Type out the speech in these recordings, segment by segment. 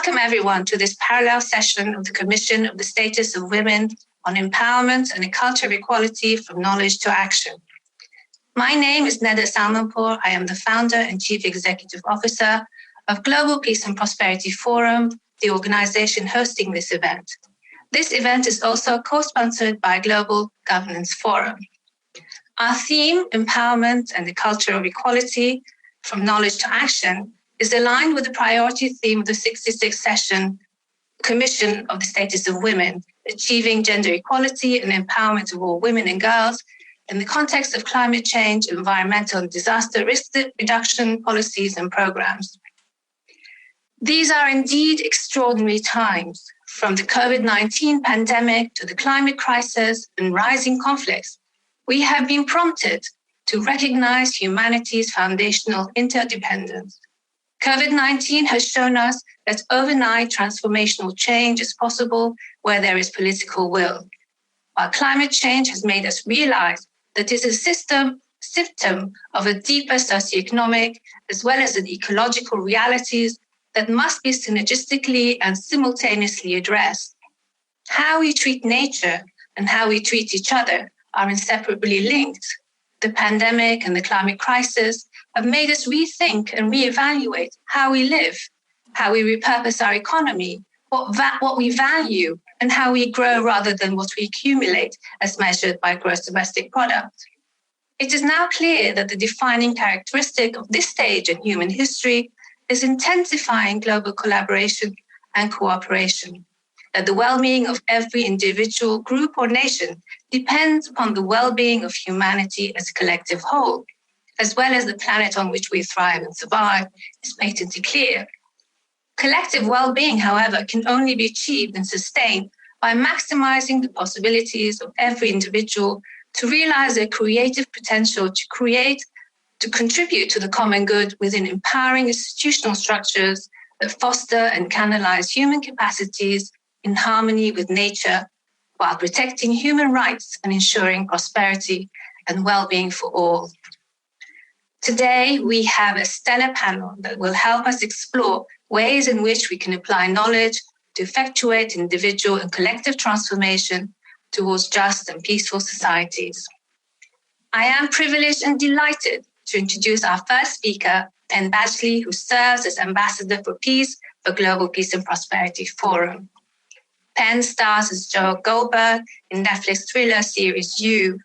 Welcome everyone to this parallel session of the Commission of the Status of Women on Empowerment and a Culture of Equality from Knowledge to Action. My name is Neda Salmanpour. I am the founder and chief executive officer of Global Peace and Prosperity Forum, the organization hosting this event. This event is also co-sponsored by Global Governance Forum. Our theme, Empowerment and the Culture of Equality from Knowledge to Action, is aligned with the priority theme of the 66th session Commission of the Status of Women, achieving gender equality and empowerment of all women and girls in the context of climate change, environmental and disaster risk reduction policies and programs. These are indeed extraordinary times, from the COVID-19 pandemic to the climate crisis and rising conflicts. We have been prompted to recognize humanity's foundational interdependence. COVID-19 has shown us that overnight transformational change is possible where there is political will, while climate change has made us realize that it is a symptom of a deeper socio-economic as well as an ecological realities that must be synergistically and simultaneously addressed. How we treat nature and how we treat each other are inseparably linked. The pandemic and the climate crisis have made us rethink and reevaluate how we live, how we repurpose our economy, what we value, and how we grow rather than what we accumulate as measured by gross domestic product. It is now clear that the defining characteristic of this stage in human history is intensifying global collaboration and cooperation, that the well-being of every individual, group, or nation depends upon the well-being of humanity as a collective whole, as well as the planet on which we thrive and survive, is patently clear. Collective well-being, however, can only be achieved and sustained by maximizing the possibilities of every individual to realize their creative potential to contribute to the common good within empowering institutional structures that foster and canalise human capacities in harmony with nature, while protecting human rights and ensuring prosperity and well-being for all. Today, we have a stellar panel that will help us explore ways in which we can apply knowledge to effectuate individual and collective transformation towards just and peaceful societies. I am privileged and delighted to introduce our first speaker, Penn Badgley, who serves as Ambassador for Peace for Global Peace and Prosperity Forum. Penn stars as Joe Goldberg in Netflix thriller series You.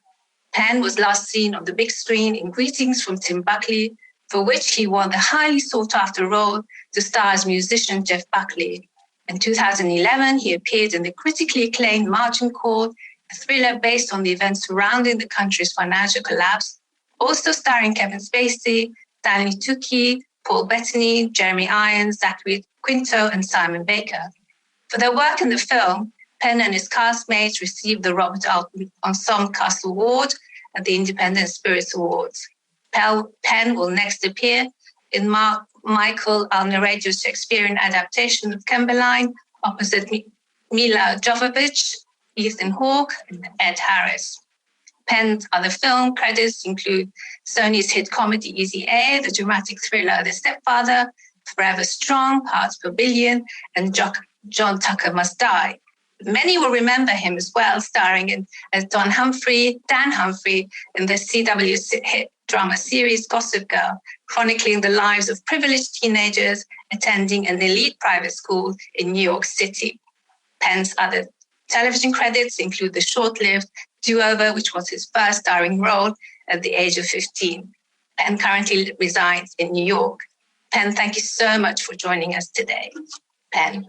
Penn was last seen on the big screen in Greetings from Timbuktu, for which he won the highly sought-after role to star as musician Jeff Buckley. In 2011, he appeared in the critically acclaimed Margin Call, a thriller based on the events surrounding the country's financial collapse, also starring Kevin Spacey, Stanley Tucci, Paul Bettany, Jeremy Irons, Zachary Quinto, and Simon Baker. For their work in the film, Penn and his castmates received the Robert Altman Ensemble Cast Award at the Independent Spirits Awards. Penn will next appear in Michael Alneradio's Shakespearean adaptation of Cymbeline opposite Mila Jovovich, Ethan Hawke, and Ed Harris. Penn's other film credits include Sony's hit comedy Easy A, the dramatic thriller The Stepfather, Forever Strong, Parts Per Billion, and John Tucker Must Die. Many will remember him as well, starring as Dan Humphrey in the CW hit drama series Gossip Girl, chronicling the lives of privileged teenagers attending an elite private school in New York City. Penn's other television credits include the short-lived Do-Over, which was his first starring role at the age of 15. Penn currently resides in New York. Penn, thank you so much for joining us today. Penn.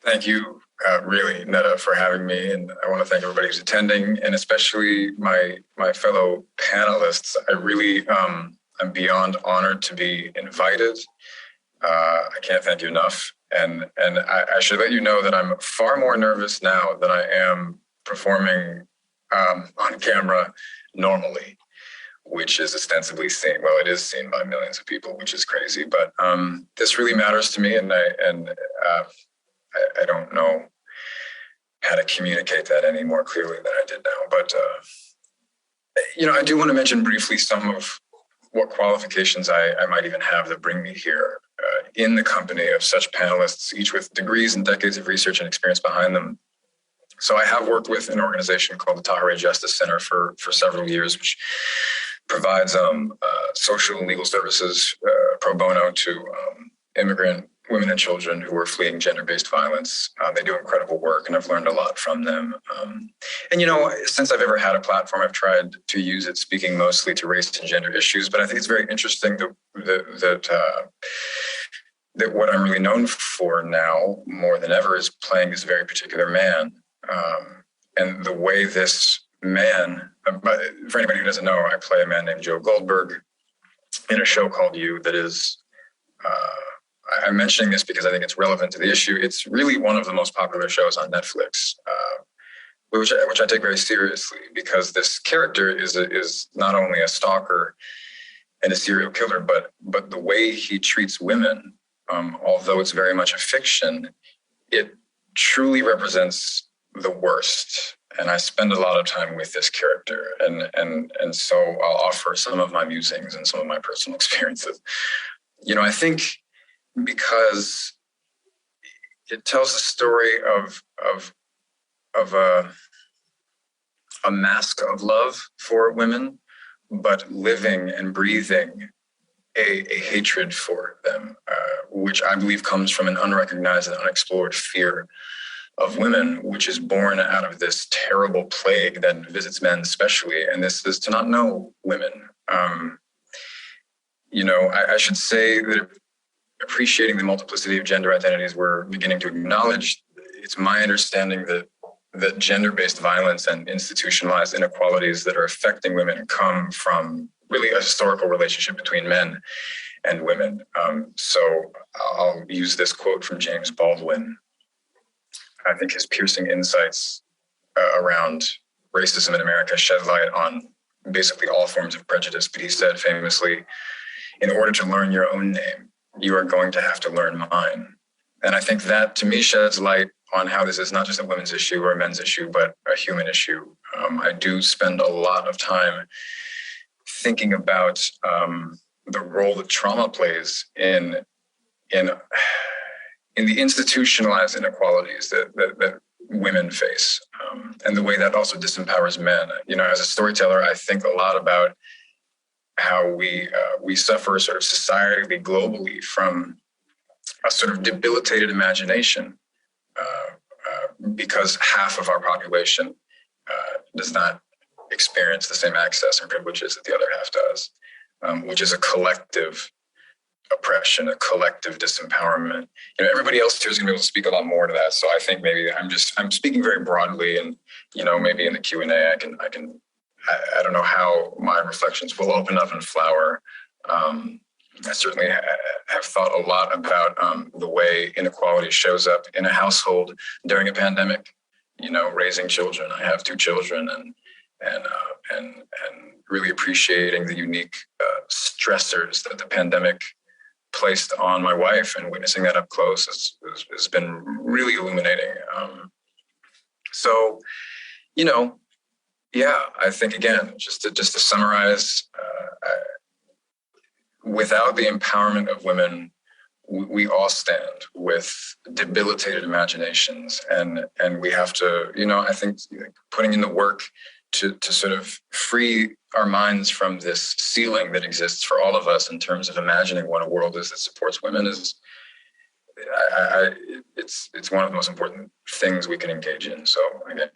Thank you, really, Neda, for having me. And I want to thank everybody who's attending, and especially my fellow panelists. I really am beyond honored to be invited. I can't thank you enough. And I should let you know that I'm far more nervous now than I am performing on camera normally, which is ostensibly seen. Well, it is seen by millions of people, which is crazy. But this really matters to me, and I don't know how to communicate that any more clearly than I did now. But I do want to mention briefly some of what qualifications I might even have that bring me here in the company of such panelists, each with degrees and decades of research and experience behind them. So I have worked with an organization called the Tahririyah Justice Center for several years, which provides social and legal services pro bono to immigrant women and children who are fleeing gender-based violence. They do incredible work, and I've learned a lot from them. And, since I've ever had a platform, I've tried to use it speaking mostly to race and gender issues. But I think it's very interesting that what I'm really known for now, more than ever, is playing this very particular man. And the way this man, for anybody who doesn't know, I play a man named Joe Goldberg in a show called You that is... I'm mentioning this because I think it's relevant to the issue. It's really one of the most popular shows on Netflix, which I take very seriously, because this character is not only a stalker and a serial killer, but the way he treats women, although it's very much a fiction, it truly represents the worst. And I spend a lot of time with this character, and so I'll offer some of my musings and some of my personal experiences. I think, because it tells the story of a mask of love for women, but living and breathing a hatred for them, which I believe comes from an unrecognized and unexplored fear of women, which is born out of this terrible plague that visits men especially, and this is to not know women. I should say that appreciating the multiplicity of gender identities we're beginning to acknowledge, it's my understanding that gender-based violence and institutionalized inequalities that are affecting women come from really a historical relationship between men and women. So I'll use this quote from James Baldwin. I think his piercing insights around racism in America shed light on basically all forms of prejudice. But he said famously, "In order to learn your own name, you are going to have to learn mine." And I think that, to me, sheds light on how this is not just a women's issue or a men's issue, but a human issue. I do spend a lot of time thinking about the role that trauma plays in the institutionalized inequalities that women face, and the way that also disempowers men. As a storyteller, I think a lot about how we suffer sort of societally, globally, from a sort of debilitated imagination, because half of our population does not experience the same access and privileges that the other half does, which is a collective oppression, a collective disempowerment. Everybody else here is going to be able to speak a lot more to that. So I think maybe I'm speaking very broadly, and maybe in the Q&A I don't know how my reflections will open up and flower. I certainly have thought a lot about the way inequality shows up in a household during a pandemic. Raising children. I have 2 children, and really appreciating the unique stressors that the pandemic placed on my wife, and witnessing that up close has been really illuminating. So, yeah, I think, again, just to summarize, without the empowerment of women, we all stand with debilitated imaginations, and we have to, I think, putting in the work to sort of free our minds from this ceiling that exists for all of us in terms of imagining what a world is that supports women is, it's one of the most important things we can engage in. So again,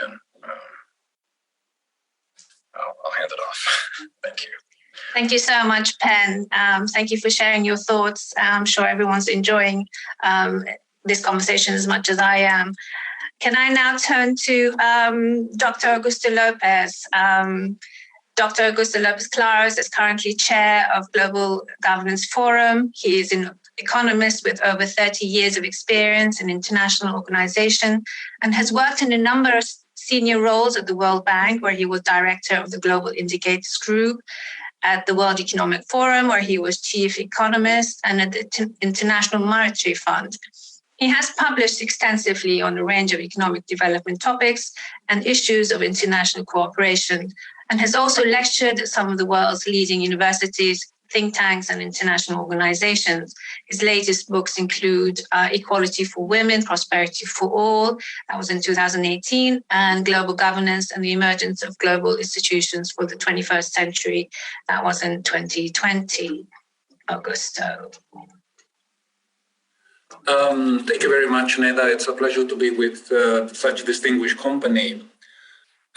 I'll hand it off. Thank you. Thank you so much, Pen. Thank you for sharing your thoughts. I'm sure everyone's enjoying this conversation as much as I am. Can I now turn to Dr. Augusto Lopez? Dr. Augusto Lopez Claros is currently chair of Global Governance Forum. He is an economist with over 30 years of experience in international organization and has worked in a number of senior roles at the World Bank, where he was director of the Global Indicators Group, at the World Economic Forum, where he was chief economist, and at the International Monetary Fund. He has published extensively on a range of economic development topics and issues of international cooperation, and has also lectured at some of the world's leading universities, think tanks and international organizations. His latest books include Equality for Women, Prosperity for All, that was in 2018, and Global Governance and the Emergence of Global Institutions for the 21st Century, that was in 2020. Augusto. Thank you very much, Neda. It's a pleasure to be with such distinguished company.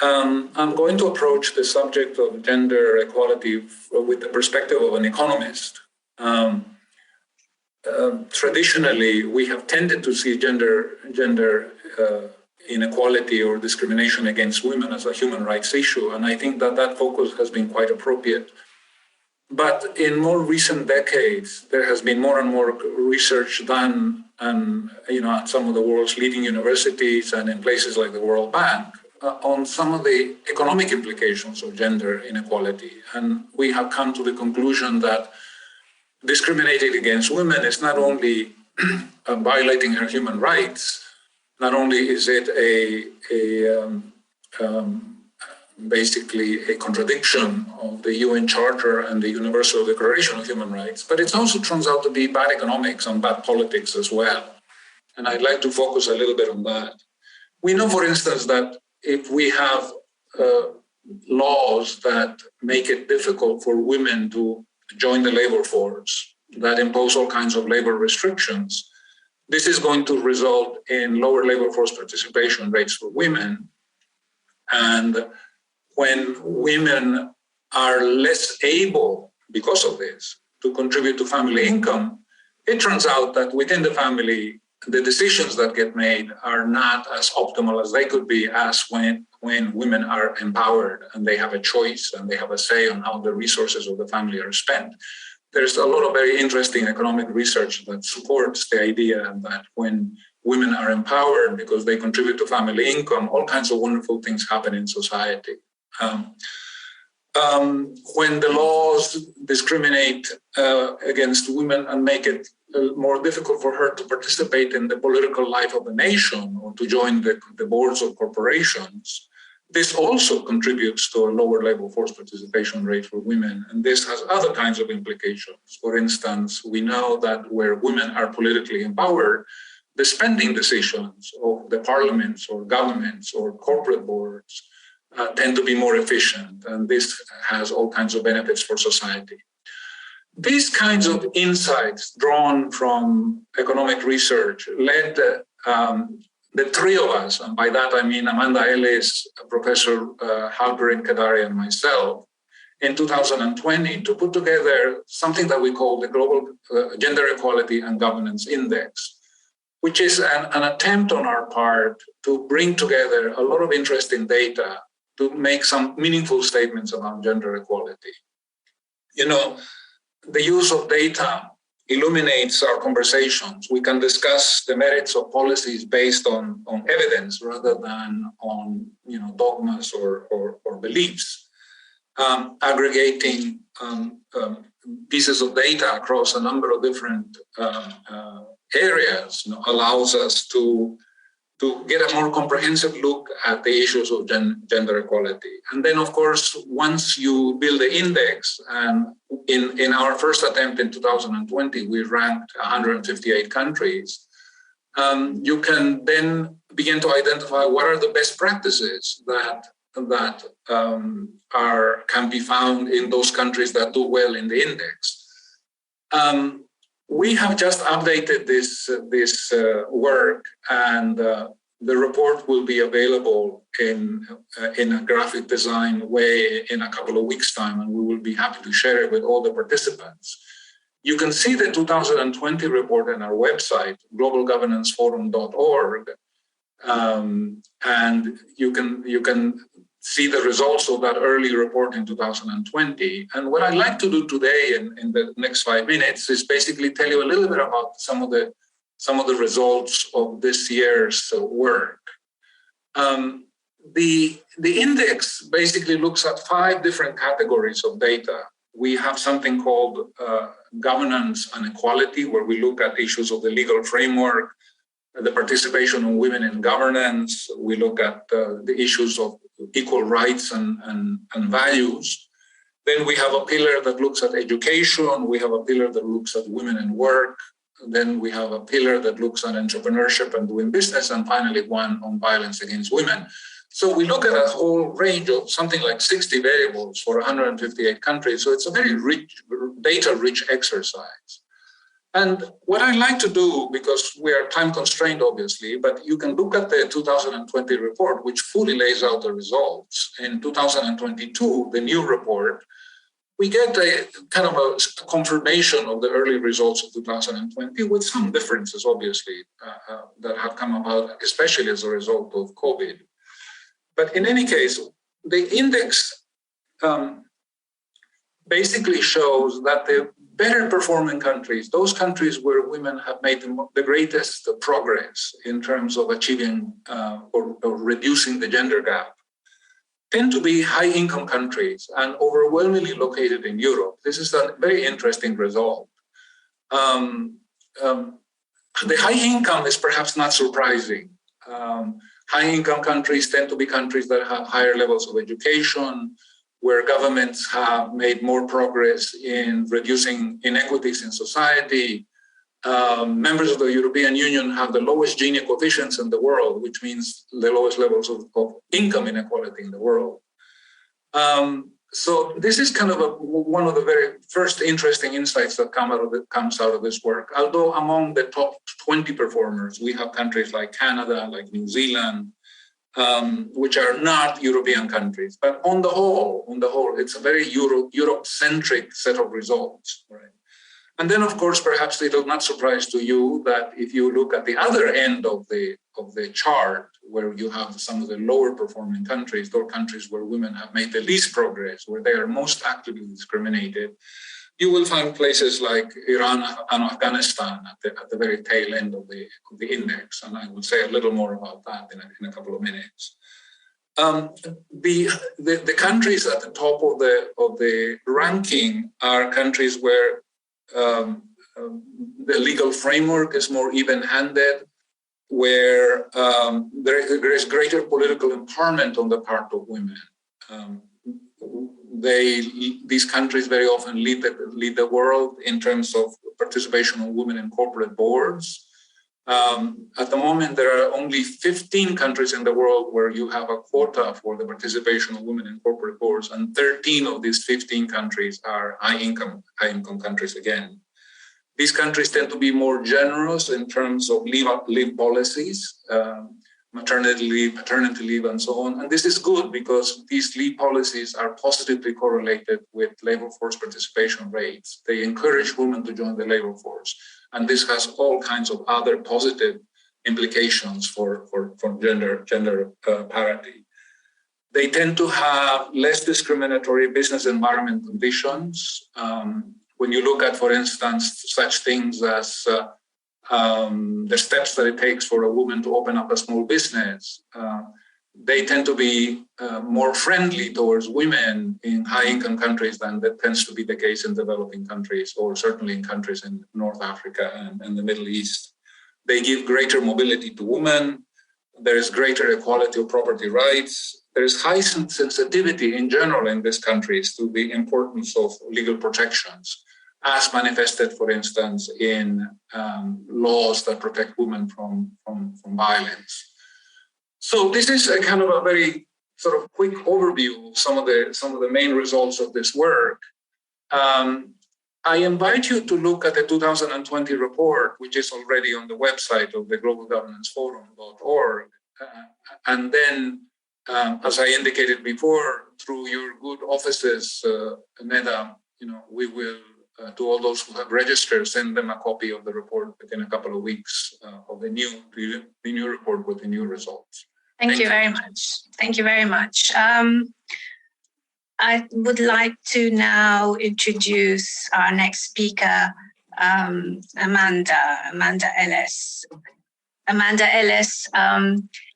I'm going to approach the subject of gender equality with the perspective of an economist. Traditionally, we have tended to see gender inequality or discrimination against women as a human rights issue, and I think that focus has been quite appropriate. But in more recent decades, there has been more and more research done, and at some of the world's leading universities and in places like the World Bank, on some of the economic implications of gender inequality. And we have come to the conclusion that discriminating against women is not only violating her human rights, not only is it basically a contradiction of the UN Charter and the Universal Declaration of Human Rights, but it also turns out to be bad economics and bad politics as well. And I'd like to focus a little bit on that. We know, for instance, that if we have laws that make it difficult for women to join the labor force, that impose all kinds of labor restrictions, this is going to result in lower labor force participation rates for women. And when women are less able, because of this, to contribute to family income, it turns out that within the family, the decisions that get made are not as optimal as they could be as when women are empowered and they have a choice and they have a say on how the resources of the family are spent. There's a lot of very interesting economic research that supports the idea that when women are empowered because they contribute to family income, all kinds of wonderful things happen in society. When the laws discriminate against women and make it more difficult for her to participate in the political life of a nation or to join the boards of corporations, this also contributes to a lower labor force participation rate for women. And this has other kinds of implications. For instance, we know that where women are politically empowered, the spending decisions of the parliaments or governments or corporate boards tend to be more efficient. And this has all kinds of benefits for society. These kinds of insights drawn from economic research led the three of us, and by that I mean Amanda Ellis, Professor Halperin Kadari, and myself, in 2020 to put together something that we call the Global Gender Equality and Governance Index, which is an attempt on our part to bring together a lot of interesting data to make some meaningful statements about gender equality. The use of data illuminates our conversations. We can discuss the merits of policies based on evidence rather than on dogmas or beliefs. Aggregating pieces of data across a number of different areas allows us to get a more comprehensive look at the issues of gender equality. And then, of course, once you build the index, and in our first attempt in 2020, we ranked 158 countries, you can then begin to identify what are the best practices that can be found in those countries that do well in the index. We have just updated this work, and the report will be available in a graphic design way in a couple of weeks' time, and we will be happy to share it with all the participants. You can see the 2020 report on our website, globalgovernanceforum.org, and you can see the results of that early report in 2020. And what I'd like to do today in the next 5 minutes is basically tell you a little bit about some of the results of this year's work. The index basically looks at 5 different categories of data. We have something called governance and equality, where we look at issues of the legal framework, the participation of women in governance. We look at the issues of equal rights and values. Then we have a pillar that looks at education. We have a pillar that looks at women and work. Then we have a pillar that looks at entrepreneurship and doing business. And finally, one on violence against women. So we look at a whole range of something like 60 variables for 158 countries. So it's a very rich, data-rich exercise. And what I like to do, because we are time constrained, obviously, but you can look at the 2020 report, which fully lays out the results. In 2022, the new report, we get a kind of a confirmation of the early results of 2020 with some differences, obviously, that have come about, especially as a result of COVID. But in any case, the index basically shows that the better performing countries, those countries where women have made the greatest progress in terms of achieving or reducing the gender gap, tend to be high-income countries and overwhelmingly located in Europe. This is a very interesting result. The high income is perhaps not surprising. High-income countries tend to be countries that have higher levels of education, where governments have made more progress in reducing inequities in society. Members of the European Union have the lowest Gini coefficients in the world, which means the lowest levels of income inequality in the world. So this is kind of one of the very first interesting insights that comes out of this work. Although among the top 20 performers, we have countries like Canada, like New Zealand, which are not European countries. But on the whole, it's a very Europe-centric set of results, right? And then, of course, perhaps it will not surprise to you that if you look at the other end of the chart, where you have some of the lower performing countries, those countries where women have made the least progress, where they are most actively discriminated, you will find places like Iran and Afghanistan at the very tail end of the index. And I will say a little more about that in a couple of minutes. The countries at the top of the ranking are countries where the legal framework is more even-handed, where there is greater political empowerment on the part of women. These countries very often lead the world in terms of participation of women in corporate boards. At the moment, there are only 15 countries in the world where you have a quota for the participation of women in corporate boards, and 13 of these 15 countries are high-income countries again. These countries tend to be more generous in terms of leave policies, maternity leave, paternity leave, and so on. And this is good because these leave policies are positively correlated with labor force participation rates. They encourage women to join the labor force. And this has all kinds of other positive implications for gender parity. They tend to have less discriminatory business environment conditions. When you look at, for instance, such things as the steps that it takes for a woman to open up a small business, they tend to be more friendly towards women in high-income countries than that tends to be the case in developing countries, or certainly in countries in North Africa and the Middle East. They give greater mobility to women. There is greater equality of property rights. There is high sensitivity in general in these countries to the importance of legal protections, as manifested, for instance, in laws that protect women from violence. So this is a kind of a very sort of quick overview of some of the main results of this work. I invite you to look at the 2020 report, which is already on the website of the globalgovernancefforum.org. And then, as I indicated before, through your good offices, Neda, we will, to all those who have registered, send them a copy of the report within a couple of weeks of the new report with the new results. Thank you very much. Thank you very much. I would like to now introduce our next speaker, Amanda Ellis. Amanda Ellis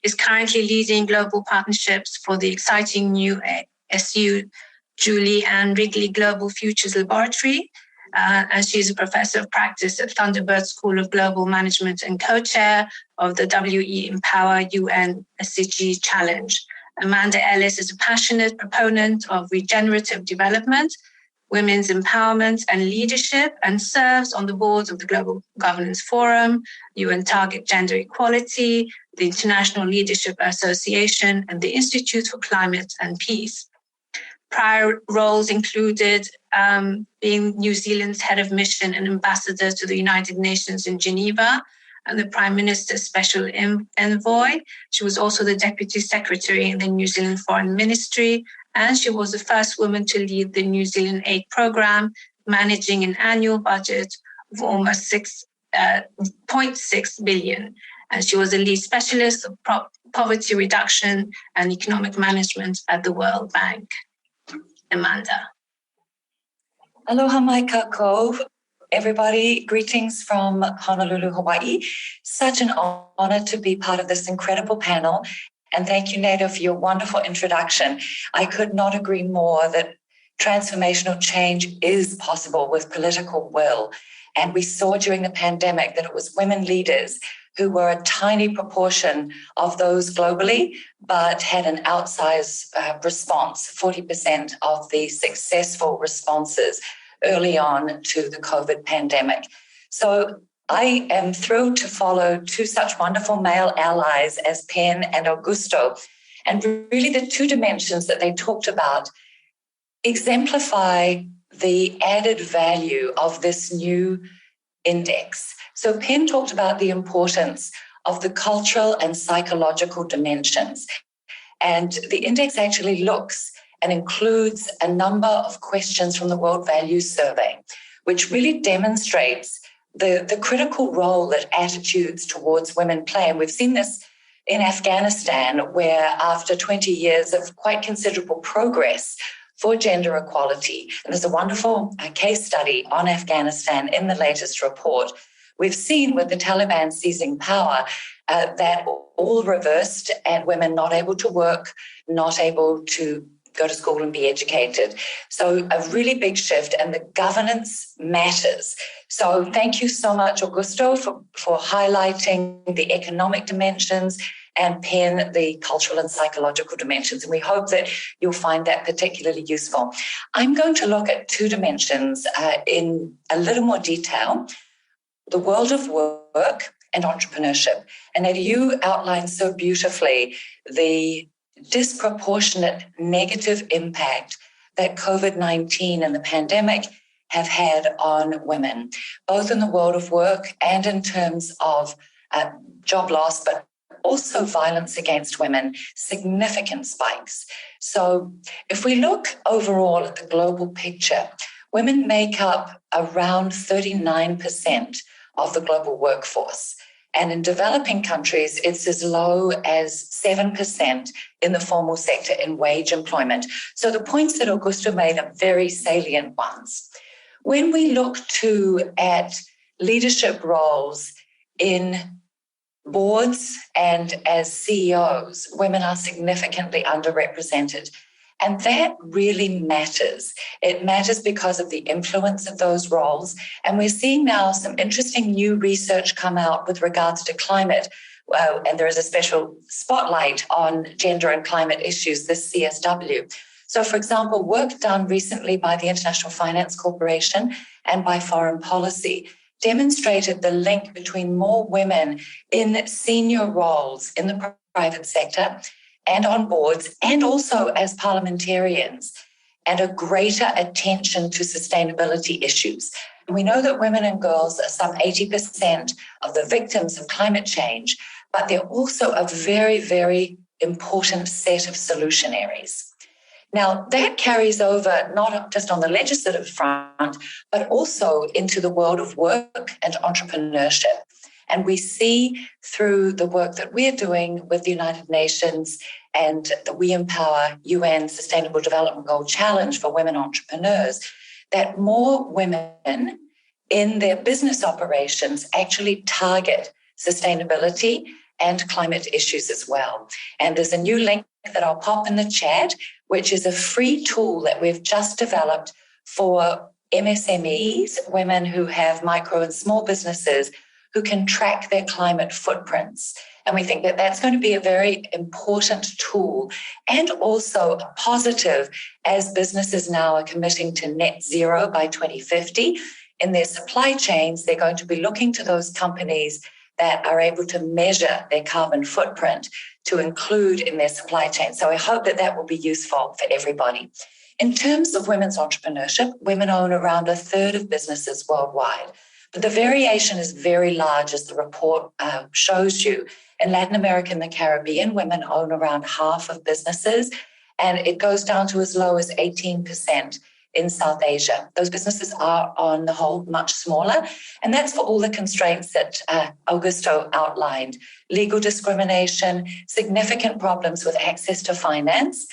is currently leading global partnerships for the exciting new SU Julie Ann Wrigley Global Futures Laboratory. And she's a professor of practice at Thunderbird School of Global Management and co-chair of the WE Empower UN SDG Challenge. Amanda Ellis is a passionate proponent of regenerative development, women's empowerment and leadership, and serves on the boards of the Global Governance Forum, UN Target Gender Equality, the International Leadership Association, and the Institute for Climate and Peace. Prior roles included being New Zealand's head of mission and ambassador to the United Nations in Geneva, and the Prime Minister's special envoy. She was also the Deputy Secretary in the New Zealand Foreign Ministry, and she was the first woman to lead the New Zealand Aid Programme, managing an annual budget of almost 6.6 billion. And she was the lead specialist of poverty reduction and economic management at the World Bank. Amanda. Aloha mai kākou, everybody. Greetings from Honolulu, Hawaii. Such an honor to be part of this incredible panel. And thank you, Neda, for your wonderful introduction. I could not agree more that transformational change is possible with political will. And we saw during the pandemic that it was women leaders who were a tiny proportion of those globally, but had an outsized response, 40% of the successful responses early on to the COVID pandemic. So I am thrilled to follow two such wonderful male allies as Pen and Augusto. And really the two dimensions that they talked about exemplify the added value of this new index. So Pen talked about the importance of the cultural and psychological dimensions. And the index actually looks and includes a number of questions from the World Values Survey, which really demonstrates the critical role that attitudes towards women play. And we've seen this in Afghanistan, where after 20 years of quite considerable progress for gender equality, and there's a wonderful case study on Afghanistan in the latest report, we've seen with the Taliban seizing power that all reversed and women not able to work, not able to go to school and be educated. So a really big shift, and the governance matters. So thank you so much, Augusto, for highlighting the economic dimensions, and Pen, the cultural and psychological dimensions. And we hope that you'll find that particularly useful. I'm going to look at two dimensions in a little more detail: the world of work and entrepreneurship. And Neda, you outlined so beautifully the disproportionate negative impact that COVID-19 and the pandemic have had on women, both in the world of work and in terms of job loss, but also violence against women, significant spikes. So if we look overall at the global picture, women make up around 39% of the global workforce. And in developing countries, it's as low as 7% in the formal sector in wage employment. So the points that Augusto made are very salient ones. When we look at leadership roles in boards and as CEOs, women are significantly underrepresented. And that really matters. It matters because of the influence of those roles. And we're seeing now some interesting new research come out with regards to climate. And there is a special spotlight on gender and climate issues, this CSW. So, for example, work done recently by the International Finance Corporation and by Foreign Policy demonstrated the link between more women in senior roles in the private sector and on boards, and also as parliamentarians, and a greater attention to sustainability issues. And we know that women and girls are some 80% of the victims of climate change, but they're also a very, very important set of solutionaries. Now, that carries over not just on the legislative front, but also into the world of work and entrepreneurship. And we see through the work that we're doing with the United Nations and the We Empower UN Sustainable Development Goal Challenge for Women Entrepreneurs, that more women in their business operations actually target sustainability and climate issues as well. And there's a new link that I'll pop in the chat, which is a free tool that we've just developed for MSMEs, women who have micro and small businesses, who can track their climate footprints. And we think that that's going to be a very important tool and also a positive as businesses now are committing to net zero by 2050. In their supply chains, they're going to be looking to those companies that are able to measure their carbon footprint to include in their supply chain. So I hope that that will be useful for everybody. In terms of women's entrepreneurship, women own around a third of businesses worldwide. But the variation is very large, as the report shows you. In Latin America and the Caribbean, women own around half of businesses, and it goes down to as low as 18% in South Asia. Those businesses are, on the whole, much smaller, and that's for all the constraints that Augusto outlined. Legal discrimination, significant problems with access to finance,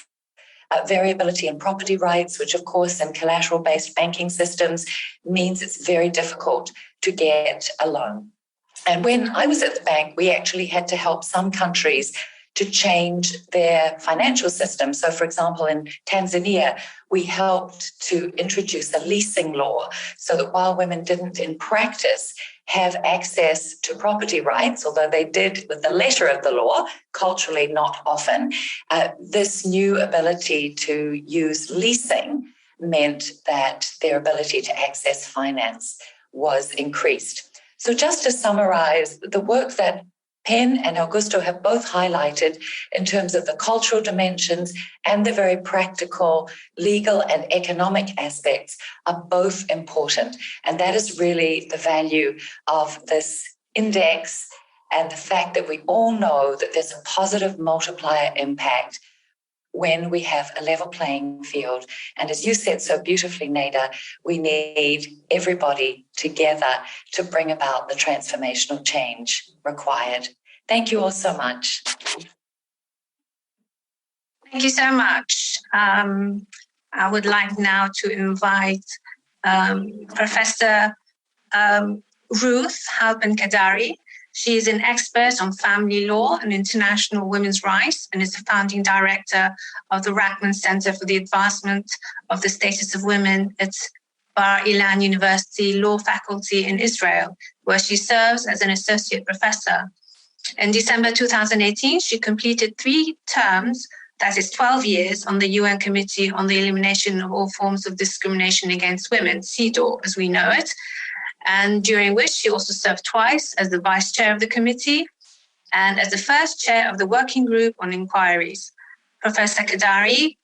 variability in property rights, which of course in collateral-based banking systems means it's very difficult to get a loan. And when I was at the bank, we actually had to help some countries to change their financial system. So for example, in Tanzania, we helped to introduce a leasing law so that while women didn't in practice have access to property rights, although they did with the letter of the law, culturally not often, this new ability to use leasing meant that their ability to access finance was increased. So just to summarize, the work that Penn and Augusto have both highlighted in terms of the cultural dimensions and the very practical legal and economic aspects are both important. And that is really the value of this index and the fact that we all know that there's a positive multiplier impact when we have a level playing field. And as you said so beautifully, Neda, we need everybody together to bring about the transformational change required. Thank you all so much. Thank you so much. I would like now to invite Professor Ruth Halpern-Kadari. She is an expert on family law and international women's rights and is the founding director of the Rachman Center for the Advancement of the Status of Women at Bar Ilan University Law Faculty in Israel, where she serves as an associate professor. In December 2018, she completed 3 terms, that is 12 years, on the UN Committee on the Elimination of All Forms of Discrimination Against Women, CEDAW as we know it, and during which she also served twice as the vice chair of the committee and as the first chair of the working group on inquiries. Professor Kadari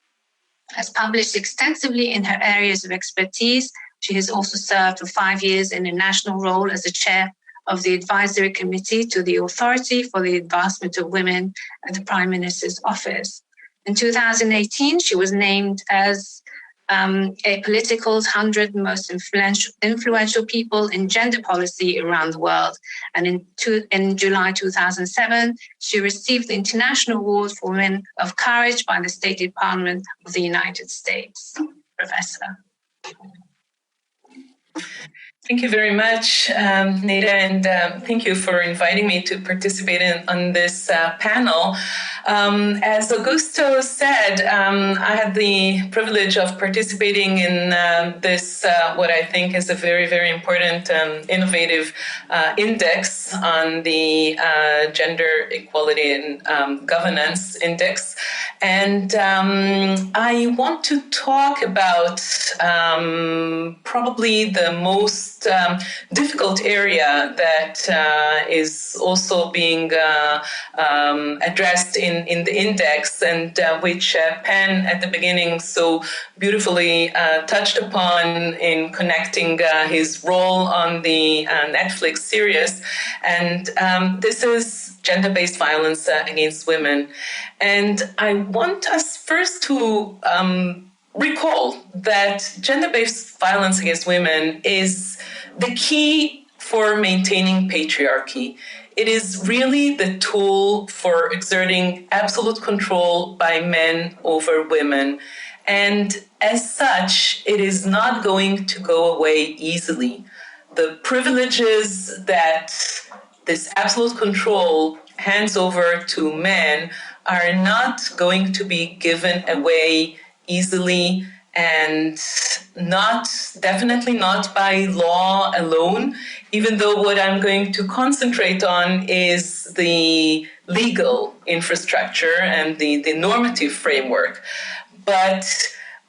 has published extensively in her areas of expertise. She has also served for 5 years in a national role as the chair of the advisory committee to the Authority for the Advancement of Women at the Prime Minister's Office. In 2018, she was named as a political's 100 most influential people in gender policy around the world. And in July 2007, she received the International Award for Women of Courage by the State Department of the United States. Professor. Thank you very much, Neda, and thank you for inviting me to participate on this panel. As Augusto said, I had the privilege of participating in this, what I think is a very, very important innovative index on the Gender Equality and Governance Index. And I want to talk about probably the most difficult area that is also being addressed in the index, and which Penn at the beginning so beautifully touched upon in connecting his role on the Netflix series. And this is gender-based violence against women. And I want us first to recall that gender-based violence against women is the key for maintaining patriarchy. It is really the tool for exerting absolute control by men over women. And as such, it is not going to go away easily. The privileges that this absolute control hands over to men are not going to be given away easily, and definitely not by law alone, even though what I'm going to concentrate on is the legal infrastructure and the normative framework. But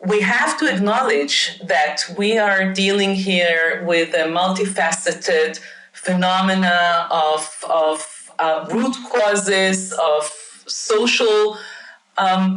we have to acknowledge that we are dealing here with a multifaceted phenomena of root causes, of social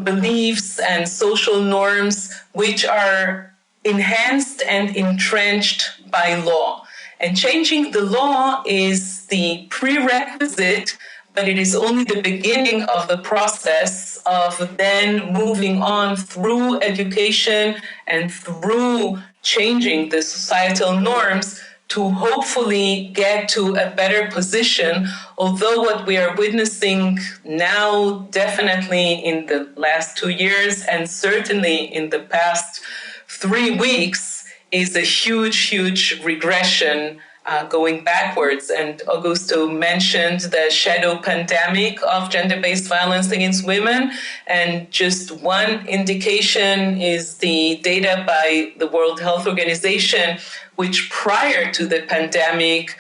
beliefs and social norms which are enhanced and entrenched by law. And changing the law is the prerequisite, but it is only the beginning of the process of then moving on through education and through changing the societal norms to hopefully get to a better position, although what we are witnessing now, definitely in the last 2 years and certainly in the past 3 weeks, is a huge regression going backwards. And Augusto mentioned the shadow pandemic of gender-based violence against women. And just one indication is the data by the World Health Organization, which prior to the pandemic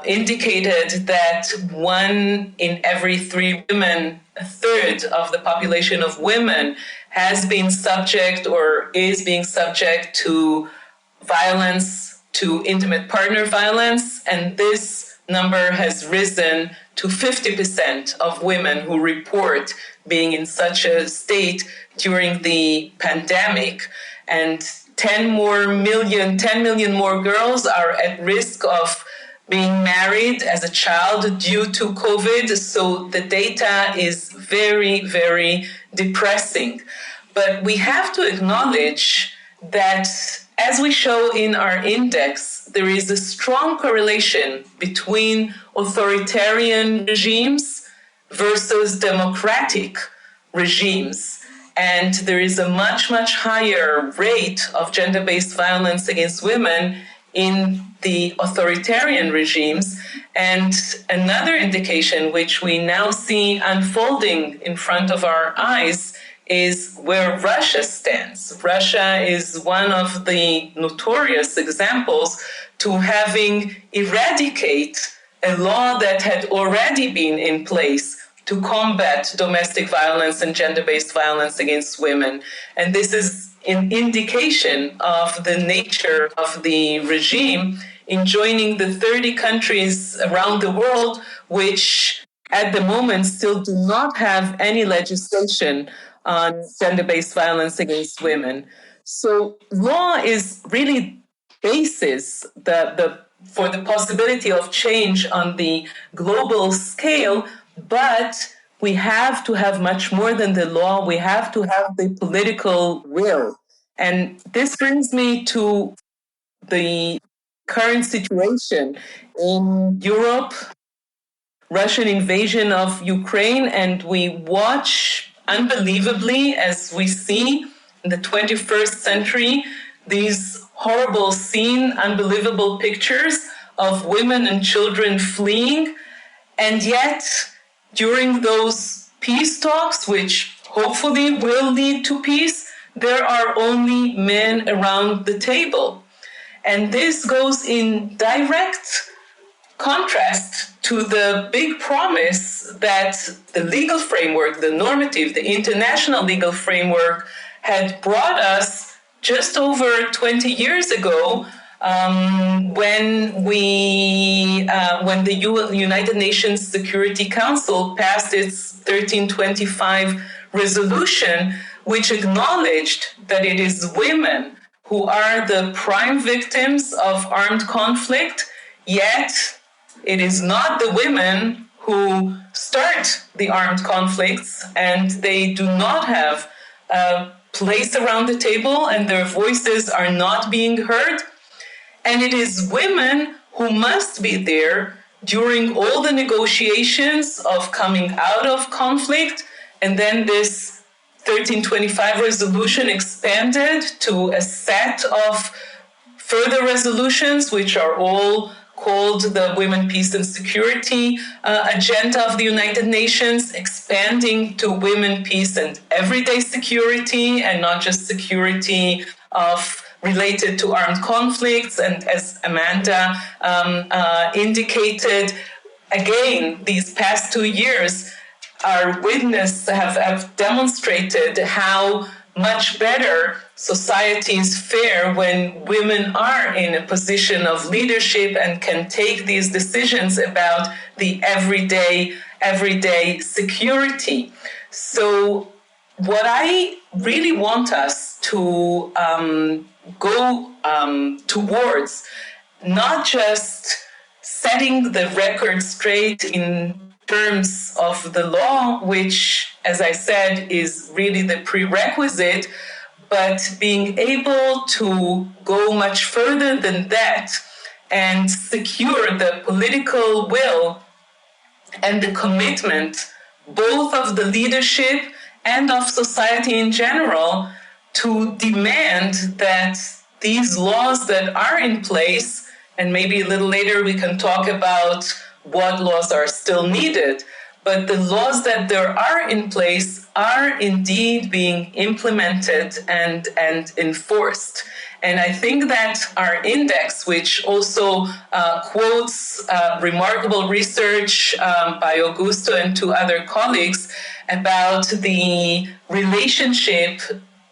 indicated that 1 in every 3 women, a third of the population of women, has been subject or is being subject to violence, to intimate partner violence, and this number has risen to 50% of women who report being in such a state during the pandemic. And 10 million more girls are at risk of being married as a child due to COVID. So the data is very depressing. But we have to acknowledge that, as we show in our index, there is a strong correlation between authoritarian regimes versus democratic regimes. And there is a much higher rate of gender-based violence against women in the authoritarian regimes. And another indication which we now see unfolding in front of our eyes is where Russia stands. Russia is one of the notorious examples to having eradicated a law that had already been in place to combat domestic violence and gender-based violence against women. And this is an indication of the nature of the regime in joining the 30 countries around the world, which at the moment still do not have any legislation on gender-based violence against women. So law is really basis for the possibility of change on the global scale, but we have to have much more than the law. We have to have the political will. And this brings me to the current situation in Europe, Russian invasion of Ukraine, and we watch unbelievably as we see in the 21st century these horrible scenes, unbelievable pictures of women and children fleeing. And yet, during those peace talks, which hopefully will lead to peace, there are only men around the table. And this goes in direct contrast to the big promise that the legal framework, the normative, the international legal framework had brought us just over 20 years ago, when the United Nations Security Council passed its 1325 resolution, which acknowledged that it is women who are the prime victims of armed conflict, yet it is not the women who start the armed conflicts, and they do not have a place around the table, and their voices are not being heard. And it is women who must be there during all the negotiations of coming out of conflict. And then this 1325 resolution expanded to a set of further resolutions, which are all called the Women, Peace and Security Agenda of the United Nations, expanding to women, peace and everyday security, and not just security related to armed conflicts. And as Amanda indicated, again, these past 2 years, our witness have demonstrated how much better societies fare when women are in a position of leadership and can take these decisions about the everyday security. So what I really want us to go towards, not just setting the record straight in terms of the law, which, as I said, is really the prerequisite, but being able to go much further than that and secure the political will and the commitment, both of the leadership and of society in general, to demand that these laws that are in place, and maybe a little later we can talk about what laws are still needed, but the laws that there are in place are indeed being implemented and enforced. And I think that our index, which also quotes remarkable research by Augusto and two other colleagues about the relationship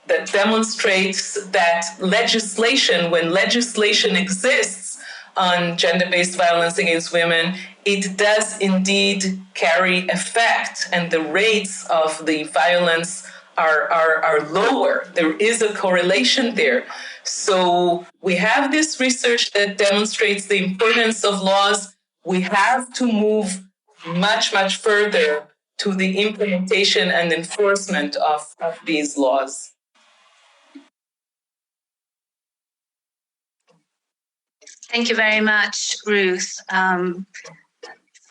that demonstrates that legislation, when legislation exists on gender-based violence against women, it does indeed carry effect, and the rates of the violence are lower. There is a correlation there. So we have this research that demonstrates the importance of laws. We have to move much, much further to the implementation and enforcement of these laws. Thank you very much, Ruth,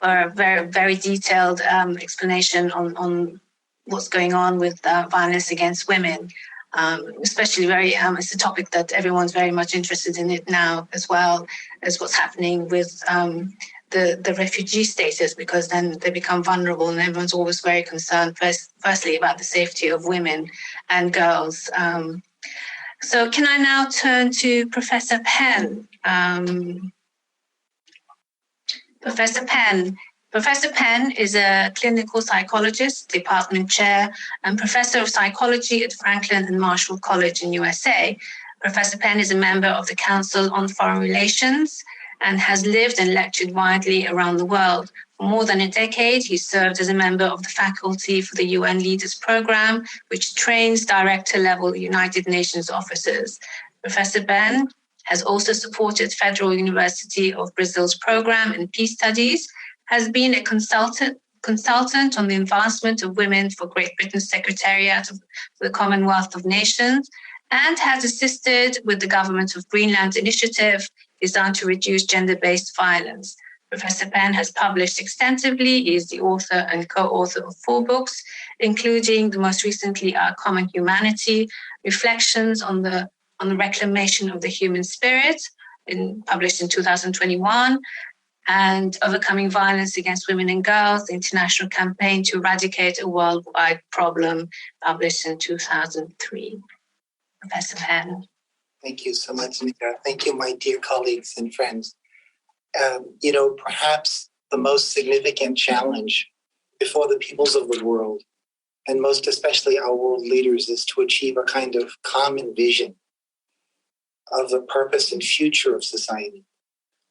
for a very, very detailed explanation on what's going on with violence against women. Especially it's a topic that everyone's very much interested in it now, as well as what's happening with the refugee status, because then they become vulnerable, and everyone's always very concerned, firstly, about the safety of women and girls. So can I now turn to Professor Penn? Professor Penn is a clinical psychologist, department chair, and professor of psychology at Franklin and Marshall College in USA. Professor Penn is a member of the Council on Foreign Relations and has lived and lectured widely around the world. For more than a decade, he served as a member of the faculty for the UN Leaders Program, which trains director-level United Nations officers. Professor Penn has also supported Federal University of Brazil's program in peace studies, has been a consultant on the advancement of women for Great Britain's Secretariat of the Commonwealth of Nations, and has assisted with the Government of Greenland's initiative designed to reduce gender-based violence. Professor Penn has published extensively. He is the author and co-author of 4 books, including the most recently Our Common Humanity, Reflections on the Reclamation of the Human Spirit, published in 2021, and Overcoming Violence Against Women and Girls, the International Campaign to Eradicate a Worldwide Problem, published in 2003. Professor Penn. Thank you so much, Nika. Thank you, my dear colleagues and friends. Perhaps the most significant challenge before the peoples of the world, and most especially our world leaders, is to achieve a kind of common vision of the purpose and future of society.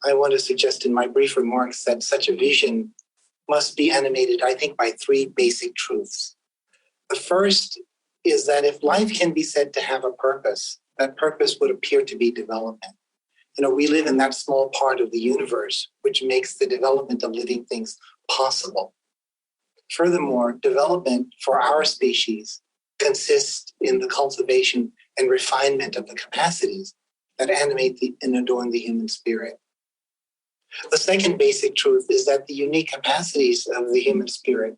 I want to suggest in my brief remarks that such a vision must be animated, I think, by 3 basic truths. The first is that if life can be said to have a purpose, that purpose would appear to be development. We live in that small part of the universe which makes the development of living things possible. Furthermore, development for our species consists in the cultivation and refinement of the capacities that animate and adorn the human spirit. The second basic truth is that the unique capacities of the human spirit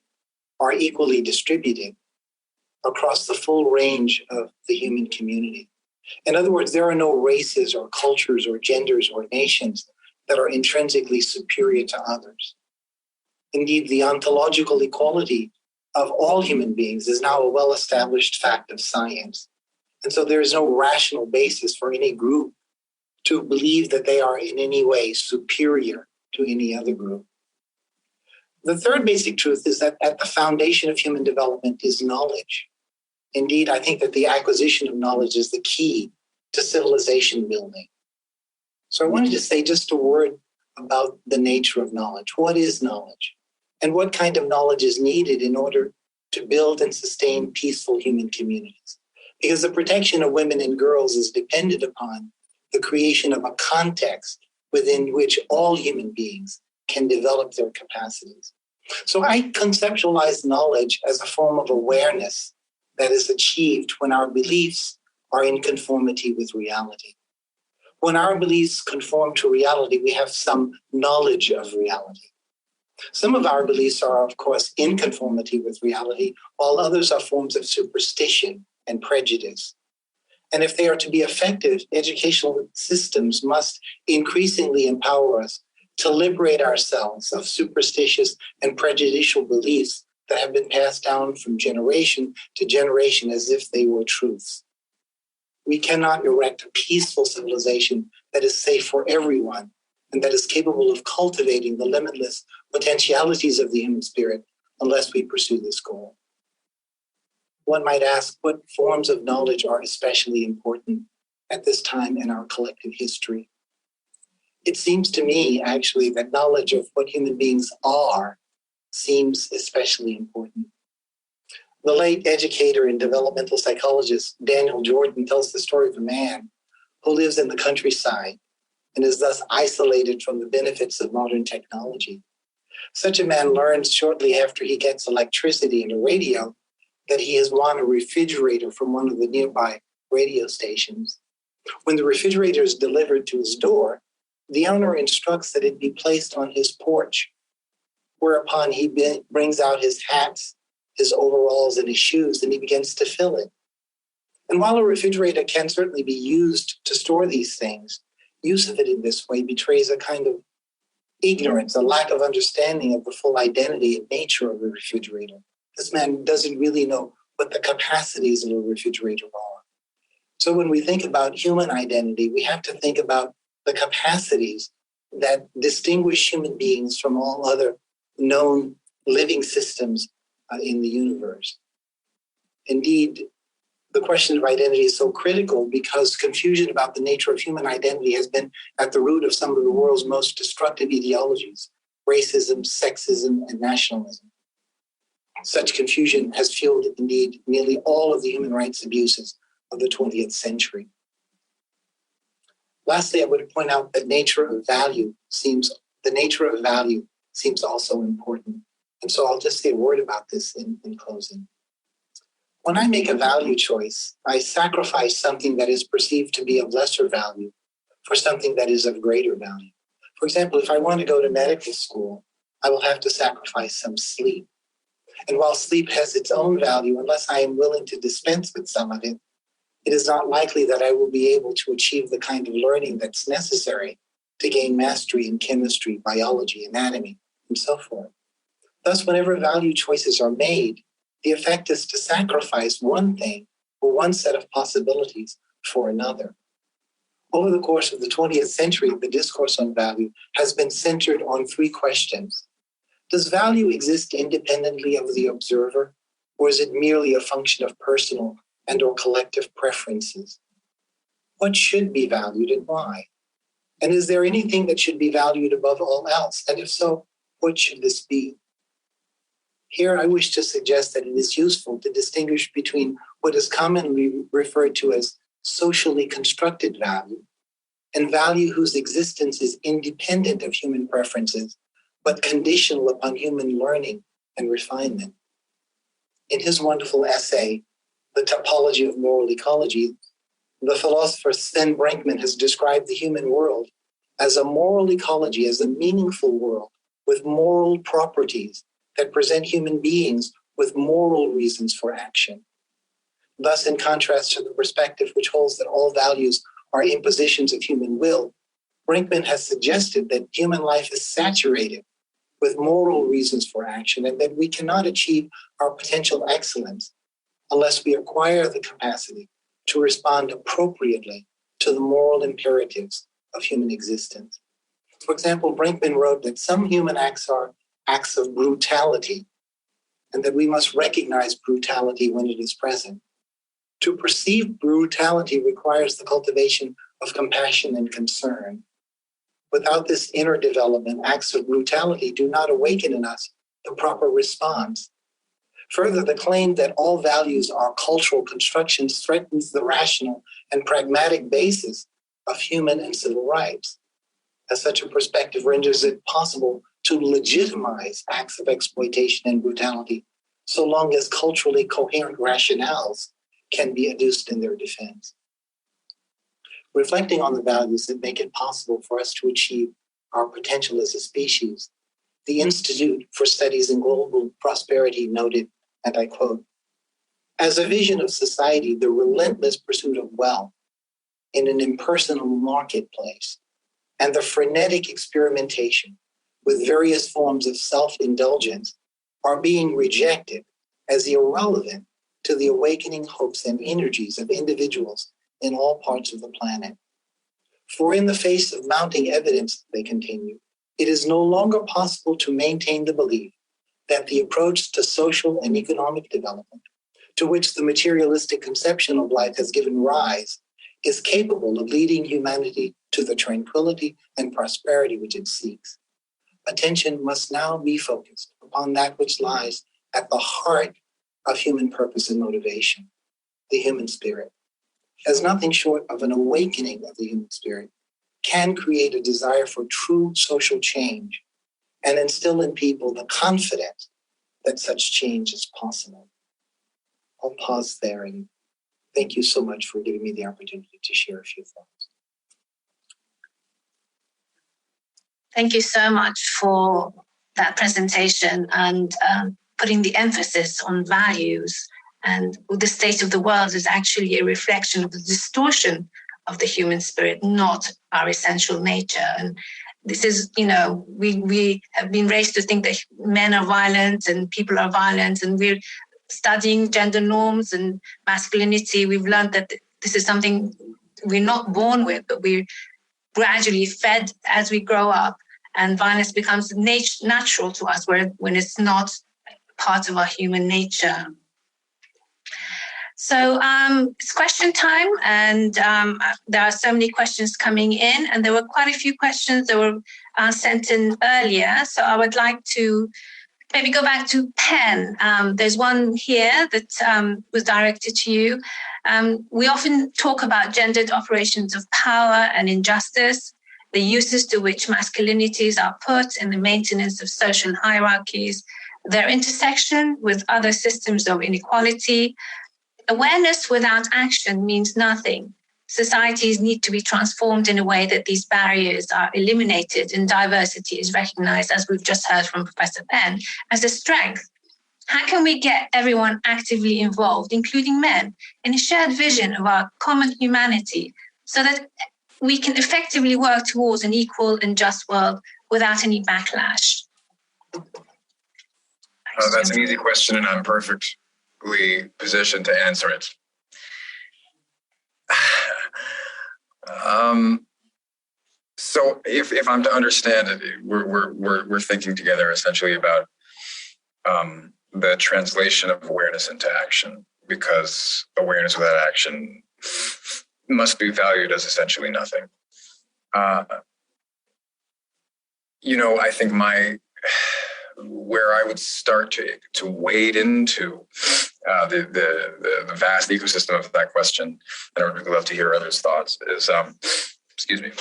are equally distributed across the full range of the human community. In other words, there are no races or cultures or genders or nations that are intrinsically superior to others. Indeed, the ontological equality of all human beings is now a well-established fact of science. And so there is no rational basis for any group to believe that they are in any way superior to any other group. The third basic truth is that at the foundation of human development is knowledge. Indeed, I think that the acquisition of knowledge is the key to civilization building. So I wanted to say just a word about the nature of knowledge. What is knowledge? And what kind of knowledge is needed in order to build and sustain peaceful human communities? Because the protection of women and girls is dependent upon the creation of a context within which all human beings can develop their capacities. So I conceptualize knowledge as a form of awareness that is achieved when our beliefs are in conformity with reality. When our beliefs conform to reality, we have some knowledge of reality. Some of our beliefs are, of course, in conformity with reality, while others are forms of superstition and prejudice. And if they are to be effective, educational systems must increasingly empower us to liberate ourselves of superstitious and prejudicial beliefs that have been passed down from generation to generation as if they were truths. We cannot erect a peaceful civilization that is safe for everyone and that is capable of cultivating the limitless potentialities of the human spirit unless we pursue this goal. One might ask, what forms of knowledge are especially important at this time in our collective history? It seems to me, actually, that knowledge of what human beings are seems especially important. The late educator and developmental psychologist Daniel Jordan tells the story of a man who lives in the countryside and is thus isolated from the benefits of modern technology. Such a man learns shortly after he gets electricity and a radio that he has won a refrigerator from one of the nearby radio stations. When the refrigerator is delivered to his door, the owner instructs that it be placed on his porch, whereupon he brings out his hats, his overalls, and his shoes, and he begins to fill it. And while a refrigerator can certainly be used to store these things, use of it in this way betrays a kind of ignorance, a lack of understanding of the full identity and nature of the refrigerator. This man doesn't really know what the capacities of a refrigerator are. So when we think about human identity, we have to think about the capacities that distinguish human beings from all other known living systems in the universe. Indeed, the question of identity is so critical because confusion about the nature of human identity has been at the root of some of the world's most destructive ideologies, racism, sexism, and nationalism. Such confusion has fueled, indeed, nearly all of the human rights abuses of the 20th century. Lastly, I would point out that the nature of value seems also important. And so I'll just say a word about this in closing. When I make a value choice, I sacrifice something that is perceived to be of lesser value for something that is of greater value. For example, if I want to go to medical school, I will have to sacrifice some sleep. And while sleep has its own value, unless I am willing to dispense with some of it, it is not likely that I will be able to achieve the kind of learning that's necessary to gain mastery in chemistry, biology, anatomy, and so forth. Thus, whenever value choices are made, the effect is to sacrifice one thing or one set of possibilities for another. Over the course of the 20th century, the discourse on value has been centered on three questions. Does value exist independently of the observer, or is it merely a function of personal and or collective preferences? What should be valued and why? And is there anything that should be valued above all else? And if so, what should this be? Here, I wish to suggest that it is useful to distinguish between what is commonly referred to as socially constructed value and value whose existence is independent of human preferences, but conditional upon human learning and refinement. In his wonderful essay, The Topology of Moral Ecology, the philosopher Sven Brinkmann has described the human world as a moral ecology, as a meaningful world with moral properties that present human beings with moral reasons for action. Thus, in contrast to the perspective which holds that all values are impositions of human will, Brinkman has suggested that human life is saturated with moral reasons for action and that we cannot achieve our potential excellence unless we acquire the capacity to respond appropriately to the moral imperatives of human existence. For example, Brinkman wrote that some human acts are acts of brutality and that we must recognize brutality when it is present. To perceive brutality requires the cultivation of compassion and concern. Without this inner development, acts of brutality do not awaken in us the proper response. Further, the claim that all values are cultural constructions threatens the rational and pragmatic basis of human and civil rights, as such a perspective renders it possible to legitimize acts of exploitation and brutality so long as culturally coherent rationales can be adduced in their defense. Reflecting on the values that make it possible for us to achieve our potential as a species, the Institute for Studies in Global Prosperity noted, and I quote, "As a vision of society, the relentless pursuit of wealth in an impersonal marketplace and the frenetic experimentation with various forms of self-indulgence are being rejected as irrelevant to the awakening hopes and energies of individuals in all parts of the planet. For in the face of mounting evidence," they continue, "it is no longer possible to maintain the belief that the approach to social and economic development, to which the materialistic conception of life has given rise, is capable of leading humanity to the tranquility and prosperity which it seeks. Attention must now be focused upon that which lies at the heart of human purpose and motivation, the human spirit, as nothing short of an awakening of the human spirit can create a desire for true social change and instill in people the confidence that such change is possible." I'll pause there and thank you so much for giving me the opportunity to share a few thoughts. Thank you so much for that presentation and putting the emphasis on values. And the state of the world is actually a reflection of the distortion of the human spirit, not our essential nature. And this is, we have been raised to think that men are violent and people are violent, and we're studying gender norms and masculinity. We've learned that this is something we're not born with, but we're gradually fed as we grow up, and violence becomes natural to us when it's not part of our human nature. So it's question time, and there are so many questions coming in, and there were quite a few questions that were sent in earlier. So I would like to maybe go back to Penn. There's one here that was directed to you. We often talk about gendered operations of power and injustice, the uses to which masculinities are put in the maintenance of social hierarchies, their intersection with other systems of inequality. Awareness without action means nothing. Societies need to be transformed in a way that these barriers are eliminated and diversity is recognized, as we've just heard from Professor Penn, as a strength. How can we get everyone actively involved, including men, in a shared vision of our common humanity so that we can effectively work towards an equal and just world without any backlash? That's an easy question, and I'm perfectly positioned to answer it. So if I'm to understand it, we're thinking together essentially about the translation of awareness into action, because awareness without action must be valued as essentially nothing. I think where I would start to wade into the vast ecosystem of that question, and I would really love to hear others' thoughts, is, excuse me,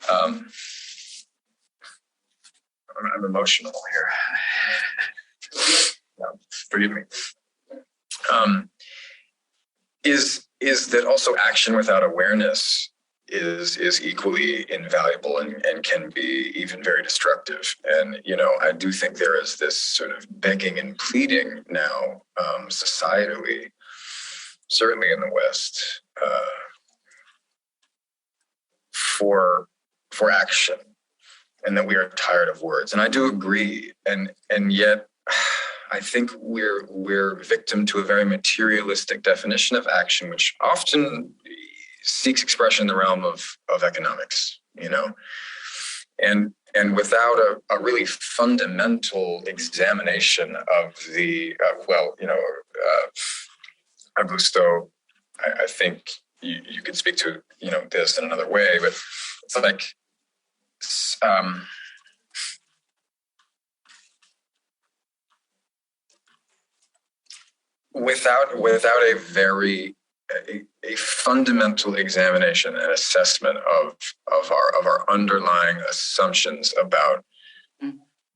I'm emotional here. No, forgive me. Is that also action without awareness is equally invaluable and can be even very destructive. And, I do think there is this sort of begging and pleading now, societally, certainly in the West, for for action, and that we are tired of words. And I do agree. And yet I think we're victim to a very materialistic definition of action, which often seeks expression in the realm of economics, and without a really fundamental examination of the, Augusto, I think you could speak to, this in another way, but it's like, without a very a fundamental examination and assessment of our underlying assumptions about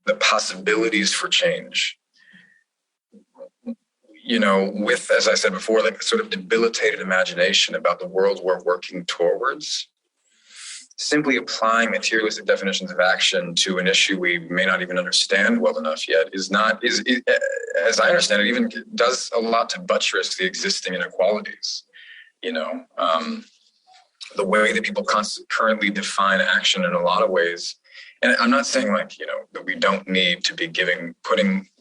the possibilities for change, with, as I said before, like a sort of debilitated imagination about the world we're working towards, simply applying materialistic definitions of action to an issue we may not even understand well enough yet is, as I understand it, even does a lot to buttress the existing inequalities. The way that people currently define action in a lot of ways. And I'm not saying that we don't need to be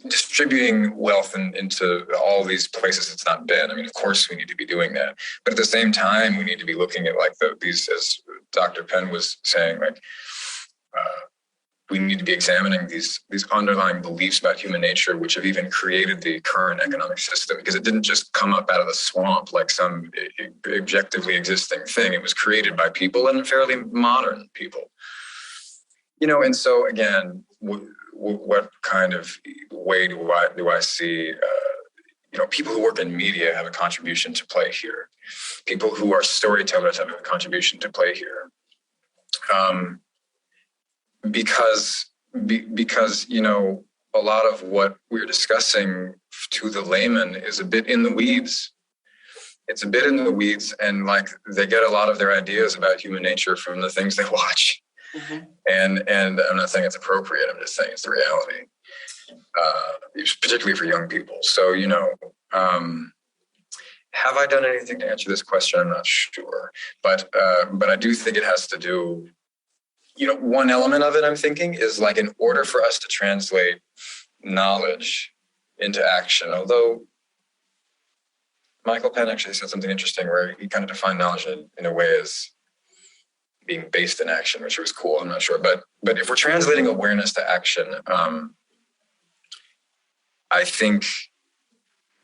distributing wealth into all these places it's not been. I mean, of course we need to be doing that. But at the same time, we need to be looking at these, as Dr. Penn was saying, we need to be examining these underlying beliefs about human nature, which have even created the current economic system, because it didn't just come up out of the swamp like some objectively existing thing. It was created by people, and fairly modern people. And so again, what kind of way do I see, people who work in media have a contribution to play here. People who are storytellers have a contribution to play here. Because a lot of what we're discussing to the layman is a bit in the weeds. It's a bit in the weeds, and they get a lot of their ideas about human nature from the things they watch. Mm-hmm. And I'm not saying it's appropriate. I'm just saying it's the reality, particularly for young people. So, have I done anything to answer this question? I'm not sure, but I do think it has to do. One element of it I'm thinking is in order for us to translate knowledge into action, although Michael Penn actually said something interesting where he kind of defined knowledge in a way as being based in action, which was cool. I'm not sure. But if we're translating awareness to action, I think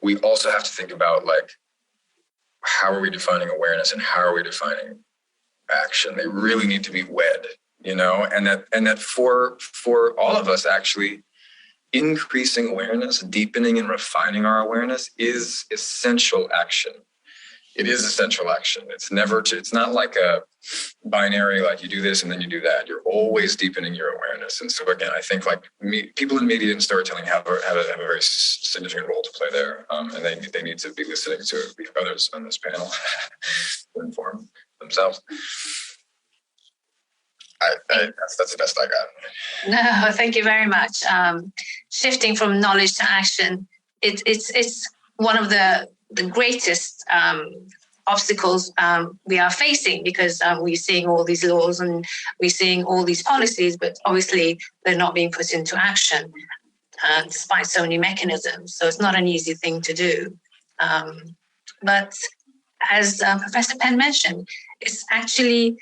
we also have to think about how are we defining awareness and how are we defining action? They really need to be wed. And that for all of us, actually, increasing awareness, deepening and refining our awareness is essential action. It is essential action. It's not like a binary, you do this and then you do that. You're always deepening your awareness. And so again, I think people in media and storytelling have a very significant role to play there. And they need to be listening to others on this panel to inform themselves. That's the best I got. No, thank you very much. Shifting from knowledge to action, it's one of the greatest obstacles we are facing, because we're seeing all these laws and we're seeing all these policies, but obviously they're not being put into action despite so many mechanisms. So it's not an easy thing to do. But as Professor Penn mentioned, it's actually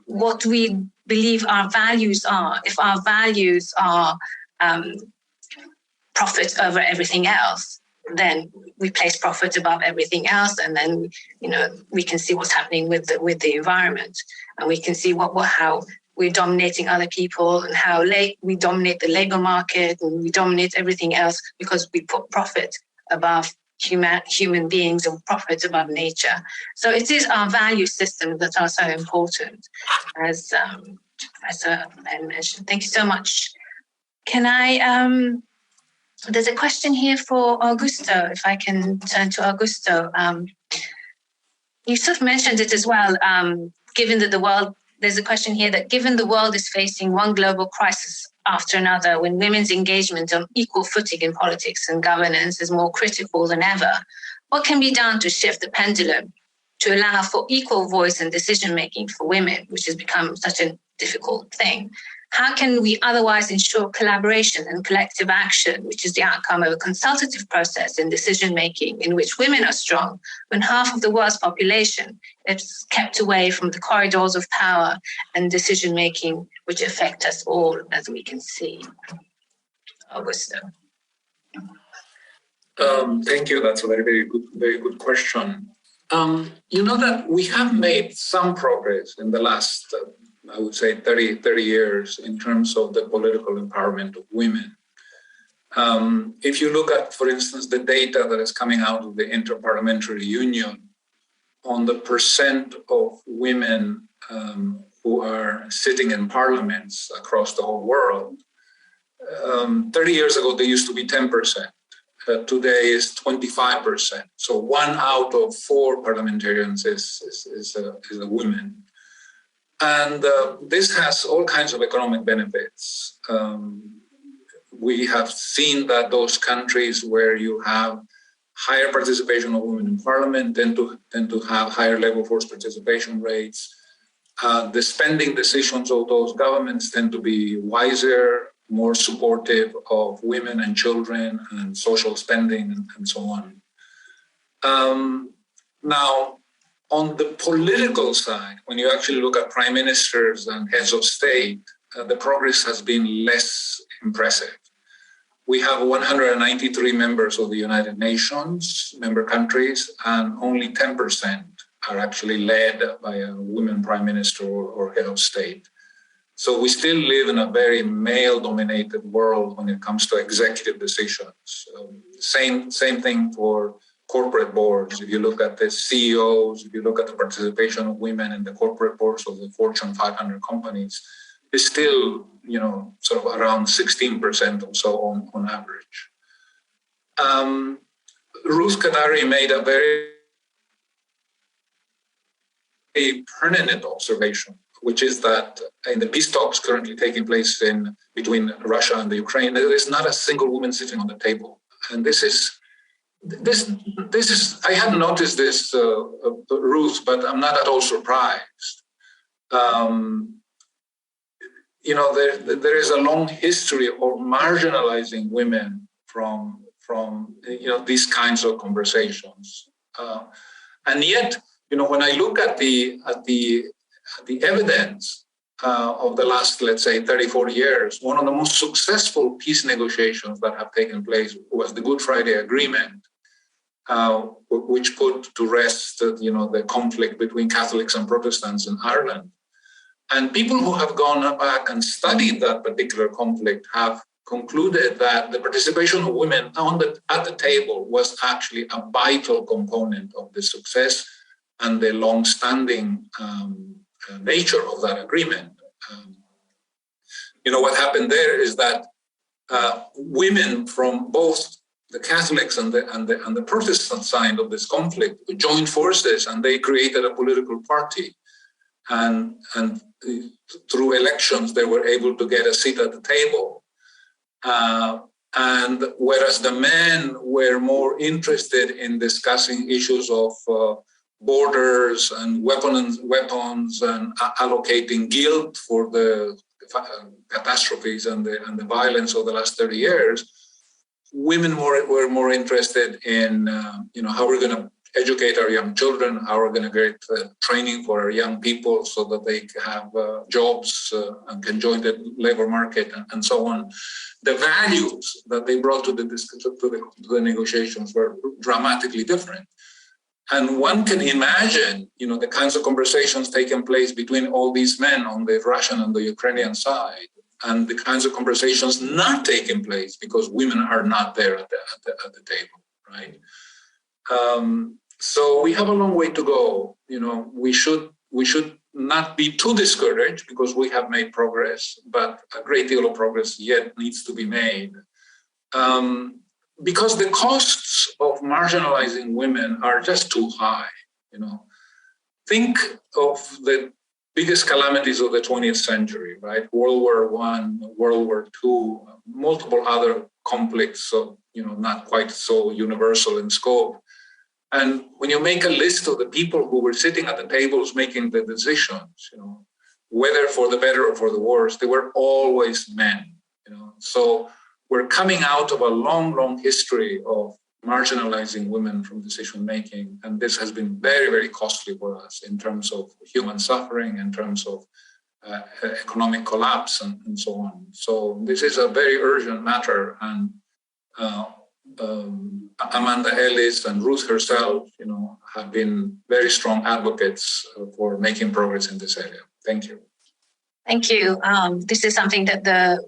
what we believe our values are. If our values are profit over everything else, then we place profit above everything else, and then we can see what's happening with the environment, and we can see how we're dominating other people, and how we dominate the labor market, and we dominate everything else because we put profit above human beings and profit above nature. So it is our value systems that are so important, as Professor Penn mentioned. Thank you so much. Can I? There's a question here for Augusto, if I can turn to Augusto. You sort of mentioned it as well, given that there's a question here that given the world is facing one global crisis after another, when women's engagement on equal footing in politics and governance is more critical than ever, what can be done to shift the pendulum to allow for equal voice and decision-making for women, which has become such an difficult thing. How can we otherwise ensure collaboration and collective action, which is the outcome of a consultative process in decision-making in which women are strong, when half of the world's population is kept away from the corridors of power and decision-making which affect us all, as we can see? Augusto. Thank you. That's a very good question. You know that we have made some progress in the last, I would say 30 years in terms of the political empowerment of women. If you look at, for instance, the data that is coming out of the Interparliamentary Union on the percent of women who are sitting in parliaments across the whole world, 30 years ago, they used to be 10%. Today is 25%. So 1 out of 4 parliamentarians is a woman. And this has all kinds of economic benefits. We have seen that those countries where you have higher participation of women in parliament tend to have higher labor force participation rates. The spending decisions of those governments tend to be wiser, more supportive of women and children and social spending and so on. Now, on the political side, when you actually look at prime ministers and heads of state, the progress has been less impressive. We have 193 members of the United Nations, member countries, and only 10% are actually led by a woman prime minister or head of state. So we still live in a very male-dominated world when it comes to executive decisions. Same thing for corporate boards. If you look at the CEOs, if you look at the participation of women in the corporate boards of the Fortune 500 companies, it's still, sort of around 16% or so on average. Ruth Kadari made a very pertinent observation, which is that in the peace talks currently taking place between Russia and the Ukraine, there is not a single woman sitting on the table. And this is I hadn't noticed this, Ruth, but I'm not at all surprised. There is a long history of marginalizing women from these kinds of conversations, and yet, when I look at the evidence of the last, let's say, 34 years, one of the most successful peace negotiations that have taken place was the Good Friday Agreement, which put to rest, the conflict between Catholics and Protestants in Ireland. And people who have gone back and studied that particular conflict have concluded that the participation of women at the table was actually a vital component of the success and the long-standing nature of that agreement. What happened there is that women from both the Catholics and the Protestant side of this conflict joined forces, and they created a political party, and through elections they were able to get a seat at the table. And whereas the men were more interested in discussing issues of borders and weapons and allocating guilt for the catastrophes and the violence of the last 30 years, women were more interested in how we're going to educate our young children, how we're going to get training for our young people so that they have jobs and can join the labor market and so on. The values that they brought to the negotiations were dramatically different. And one can imagine, the kinds of conversations taking place between all these men on the Russian and the Ukrainian side, and the kinds of conversations not taking place because women are not there at the table, right? So we have a long way to go. We should not be too discouraged because we have made progress, but a great deal of progress yet needs to be made. Because the costs of marginalizing women are just too high. Think of the biggest calamities of the 20th century, right? World War I, World War II, multiple other conflicts, so not quite so universal in scope. And when you make a list of the people who were sitting at the tables making the decisions, whether for the better or for the worse, they were always men. So we're coming out of a long, long history of marginalizing women from decision making, and this has been very, very costly for us in terms of human suffering, in terms of economic collapse, and so on. So this is a very urgent matter, and Amanda Ellis and Ruth herself, have been very strong advocates for making progress in this area. Thank you. Thank you. This is something that the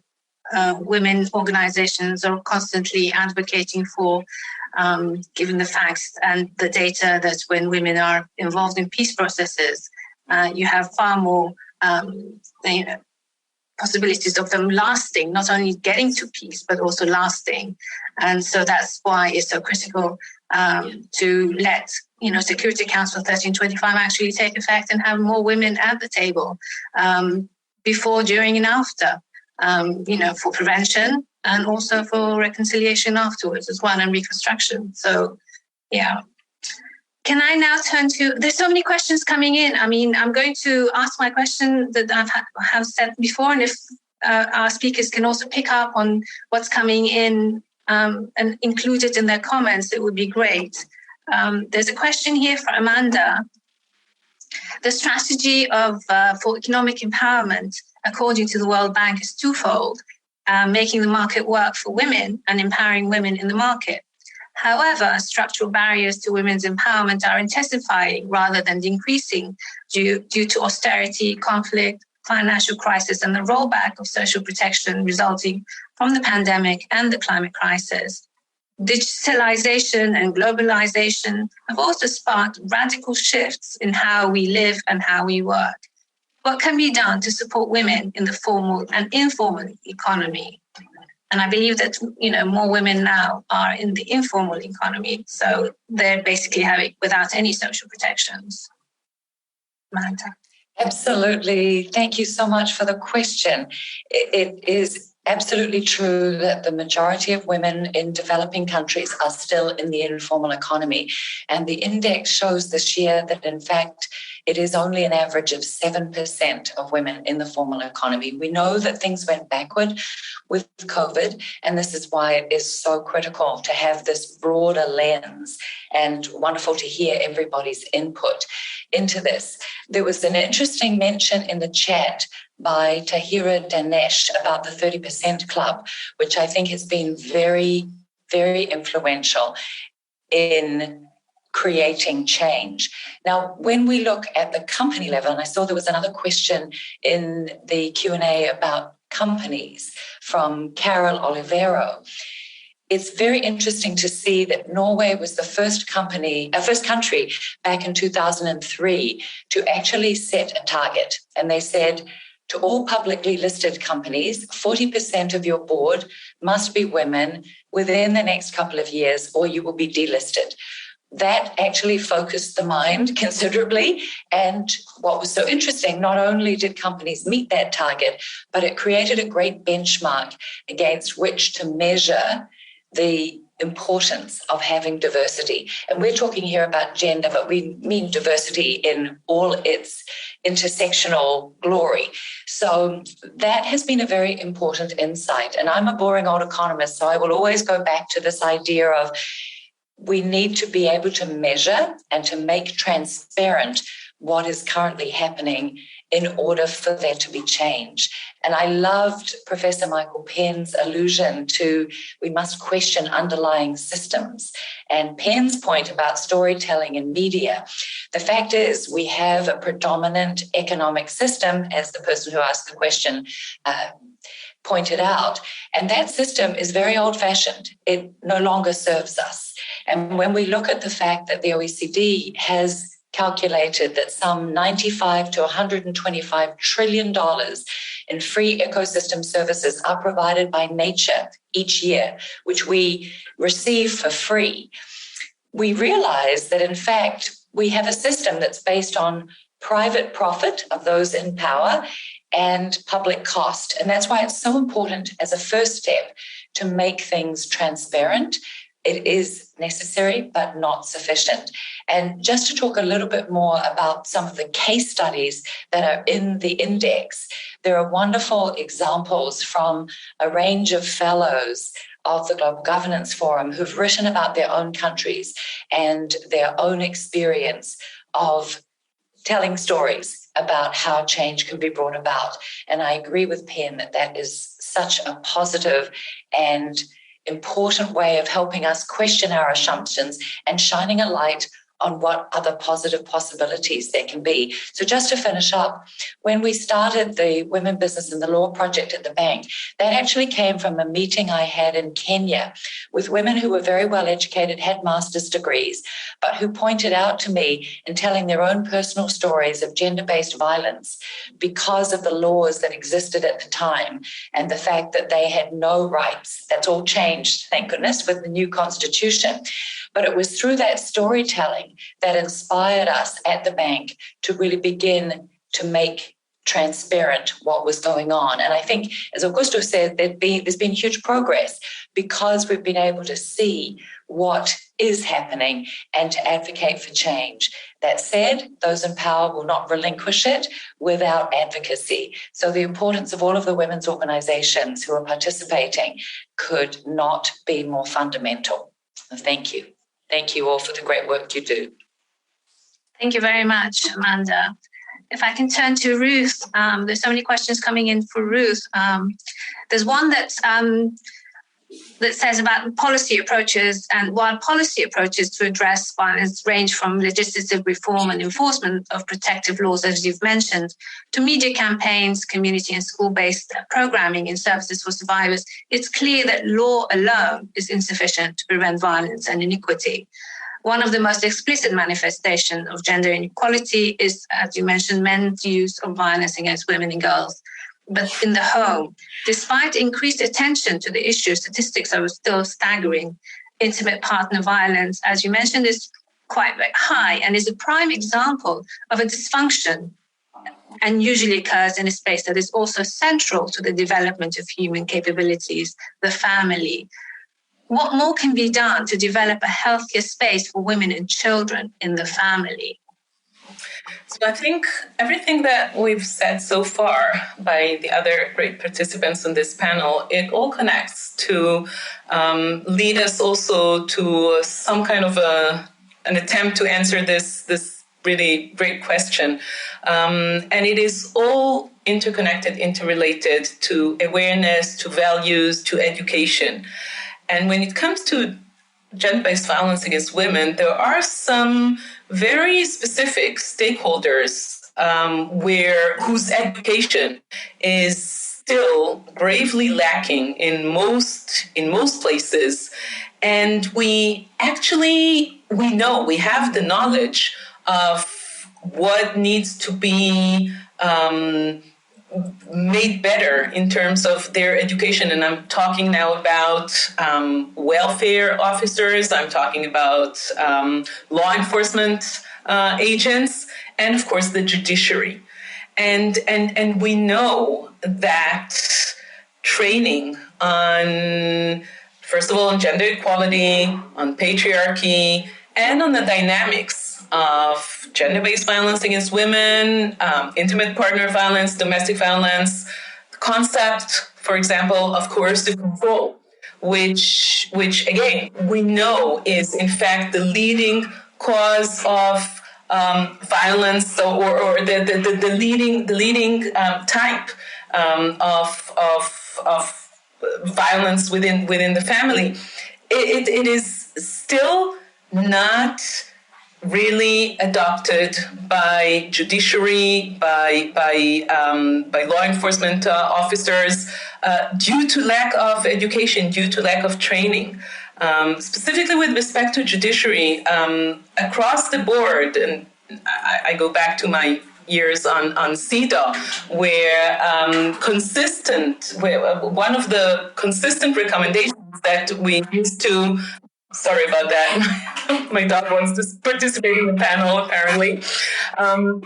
women organizations are constantly advocating for, given the facts and the data that when women are involved in peace processes, you have far more possibilities of them lasting, not only getting to peace, but also lasting. And so that's why it's so critical to let, Security Council 1325 actually take effect and have more women at the table before, during, and after, for prevention and also for reconciliation afterwards as well, and reconstruction. So, yeah. Can I now turn to, there's so many questions coming in. I mean, I'm going to ask my question that I have said before, and if our speakers can also pick up on what's coming in and include it in their comments, it would be great. There's a question here for Amanda. The strategy for economic empowerment, according to the World Bank, is twofold, making the market work for women and empowering women in the market. However, structural barriers to women's empowerment are intensifying rather than decreasing due to austerity, conflict, financial crisis, and the rollback of social protection resulting from the pandemic and the climate crisis. Digitalization and globalization have also sparked radical shifts in how we live and how we work. What can be done to support women in the formal and informal economy? And I believe that, more women now are in the informal economy, so they're basically having without any social protections. Amanda. Absolutely. Thank you so much for the question. It is absolutely true that the majority of women in developing countries are still in the informal economy. And the index shows this year that, in fact, it is only an average of 7% of women in the formal economy. We know that things went backward with COVID, and this is why it is so critical to have this broader lens, and wonderful to hear everybody's input into this. There was an interesting mention in the chat by Tahira Danesh about the 30% Club, which I think has been very, very influential in creating change. Now, when we look at the company level, and I saw there was another question in the Q&A about companies from Carol Olivero, it's very interesting to see that Norway was the first country back in 2003 to actually set a target. And they said, to all publicly listed companies, 40% of your board must be women within the next couple of years, or you will be delisted. That actually focused the mind considerably. And what was so interesting, not only did companies meet that target, but it created a great benchmark against which to measure the importance of having diversity. And we're talking here about gender, but we mean diversity in all its intersectional glory. So that has been a very important insight. And I'm a boring old economist, so I will always go back to this idea of we need to be able to measure and to make transparent what is currently happening in order for there to be change. And I loved Professor Michael Penn's allusion to we must question underlying systems. And Penn's point about storytelling and media, the fact is we have a predominant economic system, as the person who asked the question pointed out, and that system is very old-fashioned. It no longer serves us. And when we look at the fact that the OECD has calculated that some $95 to $125 trillion in free ecosystem services are provided by nature each year, which we receive for free, we realize that, in fact, we have a system that's based on private profit of those in power and public cost. And that's why it's so important as a first step to make things transparent, it is necessary, but not sufficient. And just to talk a little bit more about some of the case studies that are in the index, there are wonderful examples from a range of fellows of the Global Governance Forum who've written about their own countries and their own experience of telling stories about how change can be brought about. And I agree with Penn that that is such a positive and important way of helping us question our assumptions and shining a light on what other positive possibilities there can be. So just to finish up, when we started the Women, Business and the Law project at the bank, that actually came from a meeting I had in Kenya with women who were very well educated, had master's degrees, but who pointed out to me in telling their own personal stories of gender-based violence because of the laws that existed at the time and the fact that they had no rights. That's all changed, thank goodness, with the new constitution. But it was through that storytelling that inspired us at the bank to really begin to make transparent what was going on. And I think, as Augusto said, there's been huge progress because we've been able to see what is happening and to advocate for change. That said, those in power will not relinquish it without advocacy. So the importance of all of the women's organizations who are participating could not be more fundamental. Thank you. Thank you all for the great work you do. Thank you very much, Amanda. If I can turn to Ruth, there's so many questions coming in for Ruth. There's one that says about policy approaches, and while policy approaches to address violence range from legislative reform and enforcement of protective laws, as you've mentioned, to media campaigns, community and school-based programming in services for survivors, it's clear that law alone is insufficient to prevent violence and inequity. One of the most explicit manifestations of gender inequality is, as you mentioned, men's use of violence against women and girls. But in the home, despite increased attention to the issue, statistics are still staggering. Intimate partner violence, as you mentioned, is quite high and is a prime example of a dysfunction, and usually occurs in a space that is also central to the development of human capabilities, the family. What more can be done to develop a healthier space for women and children in the family? So I think everything that we've said so far by the other great participants on this panel, it all connects to lead us also to some kind of an attempt to answer this really great question. And it is all interconnected, interrelated to awareness, to values, to education. And when it comes to gender-based violence against women, there are some very specific stakeholders whose education is still gravely lacking in most places. And we know, we have the knowledge of what needs to be made better in terms of their education. And I'm talking now about welfare officers, I'm talking about law enforcement agents, and of course the judiciary. And we know that training on, first of all, on gender equality, on patriarchy, and on the dynamics of gender-based violence against women, intimate partner violence, domestic violence, the concept, for example, of coercive control, which again, we know is in fact the leading cause of violence, or the leading type of violence within the family. It is still not really adopted by judiciary, by law enforcement officers, due to lack of education, due to lack of training. Specifically with respect to judiciary, across the board, and I go back to my years on CEDAW, where one of the consistent recommendations that we used to Sorry about that. My dog wants to participate in the panel, apparently.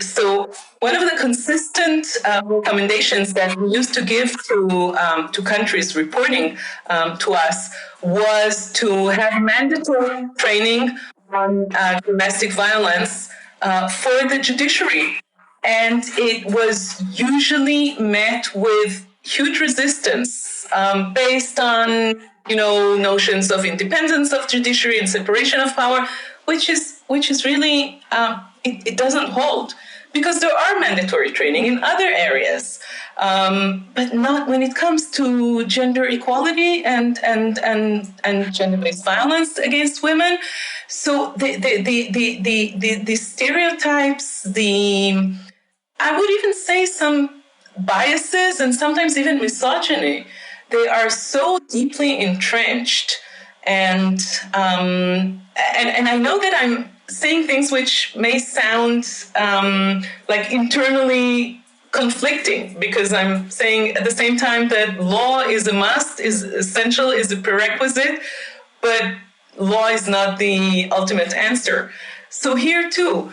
So one of the consistent recommendations that we used to give to countries reporting to us was to have mandatory training on domestic violence for the judiciary. And it was usually met with huge resistance based on notions of independence of judiciary and separation of power, which is really it doesn't hold, because there are mandatory training in other areas, but not when it comes to gender equality and gender-based violence against women. So the stereotypes, I would even say some biases and sometimes even misogyny, they are so deeply entrenched. And I know that I'm saying things which may sound like internally conflicting, because I'm saying at the same time that law is a must, is essential, is a prerequisite, but law is not the ultimate answer. So here too,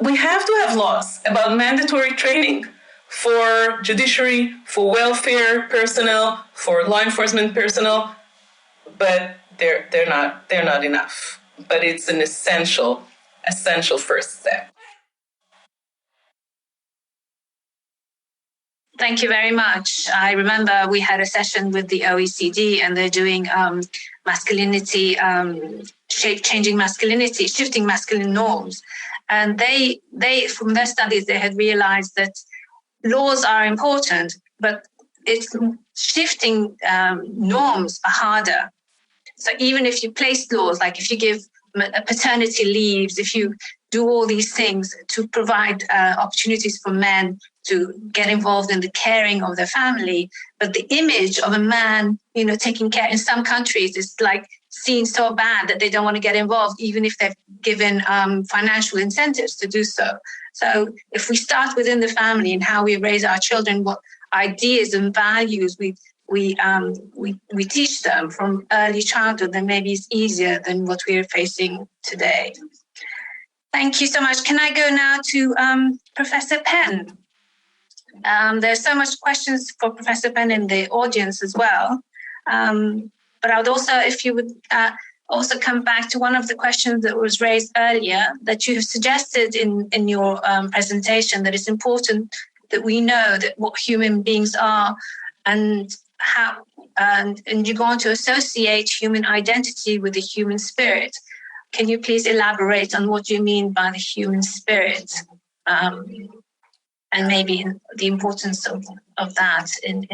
we have to have laws about mandatory training for judiciary, for welfare personnel, for law enforcement personnel, but they're not enough. But it's an essential first step. Thank you very much. I remember we had a session with the OECD, and they're doing masculinity, changing masculinity, shifting masculine norms. And they from their studies, they had realized that laws are important, but it's shifting norms are harder. So even if you place laws, like if you give paternity leaves, if you do all these things to provide opportunities for men to get involved in the caring of their family, but the image of a man, taking care in some countries is like seen so bad that they don't want to get involved, even if they've given financial incentives to do so. So if we start within the family and how we raise our children, what ideas and values we teach them from early childhood, then maybe it's easier than what we're facing today. Thank you so much. Can I go now to Professor Penn? There's so much questions for Professor Penn in the audience as well. But I would also, if you would also come back to one of the questions that was raised earlier, that you have suggested in your presentation, that it's important that we know that what human beings are and how, and you're going to associate human identity with the human spirit. Can you please elaborate on what you mean by the human spirit, and maybe the importance of that in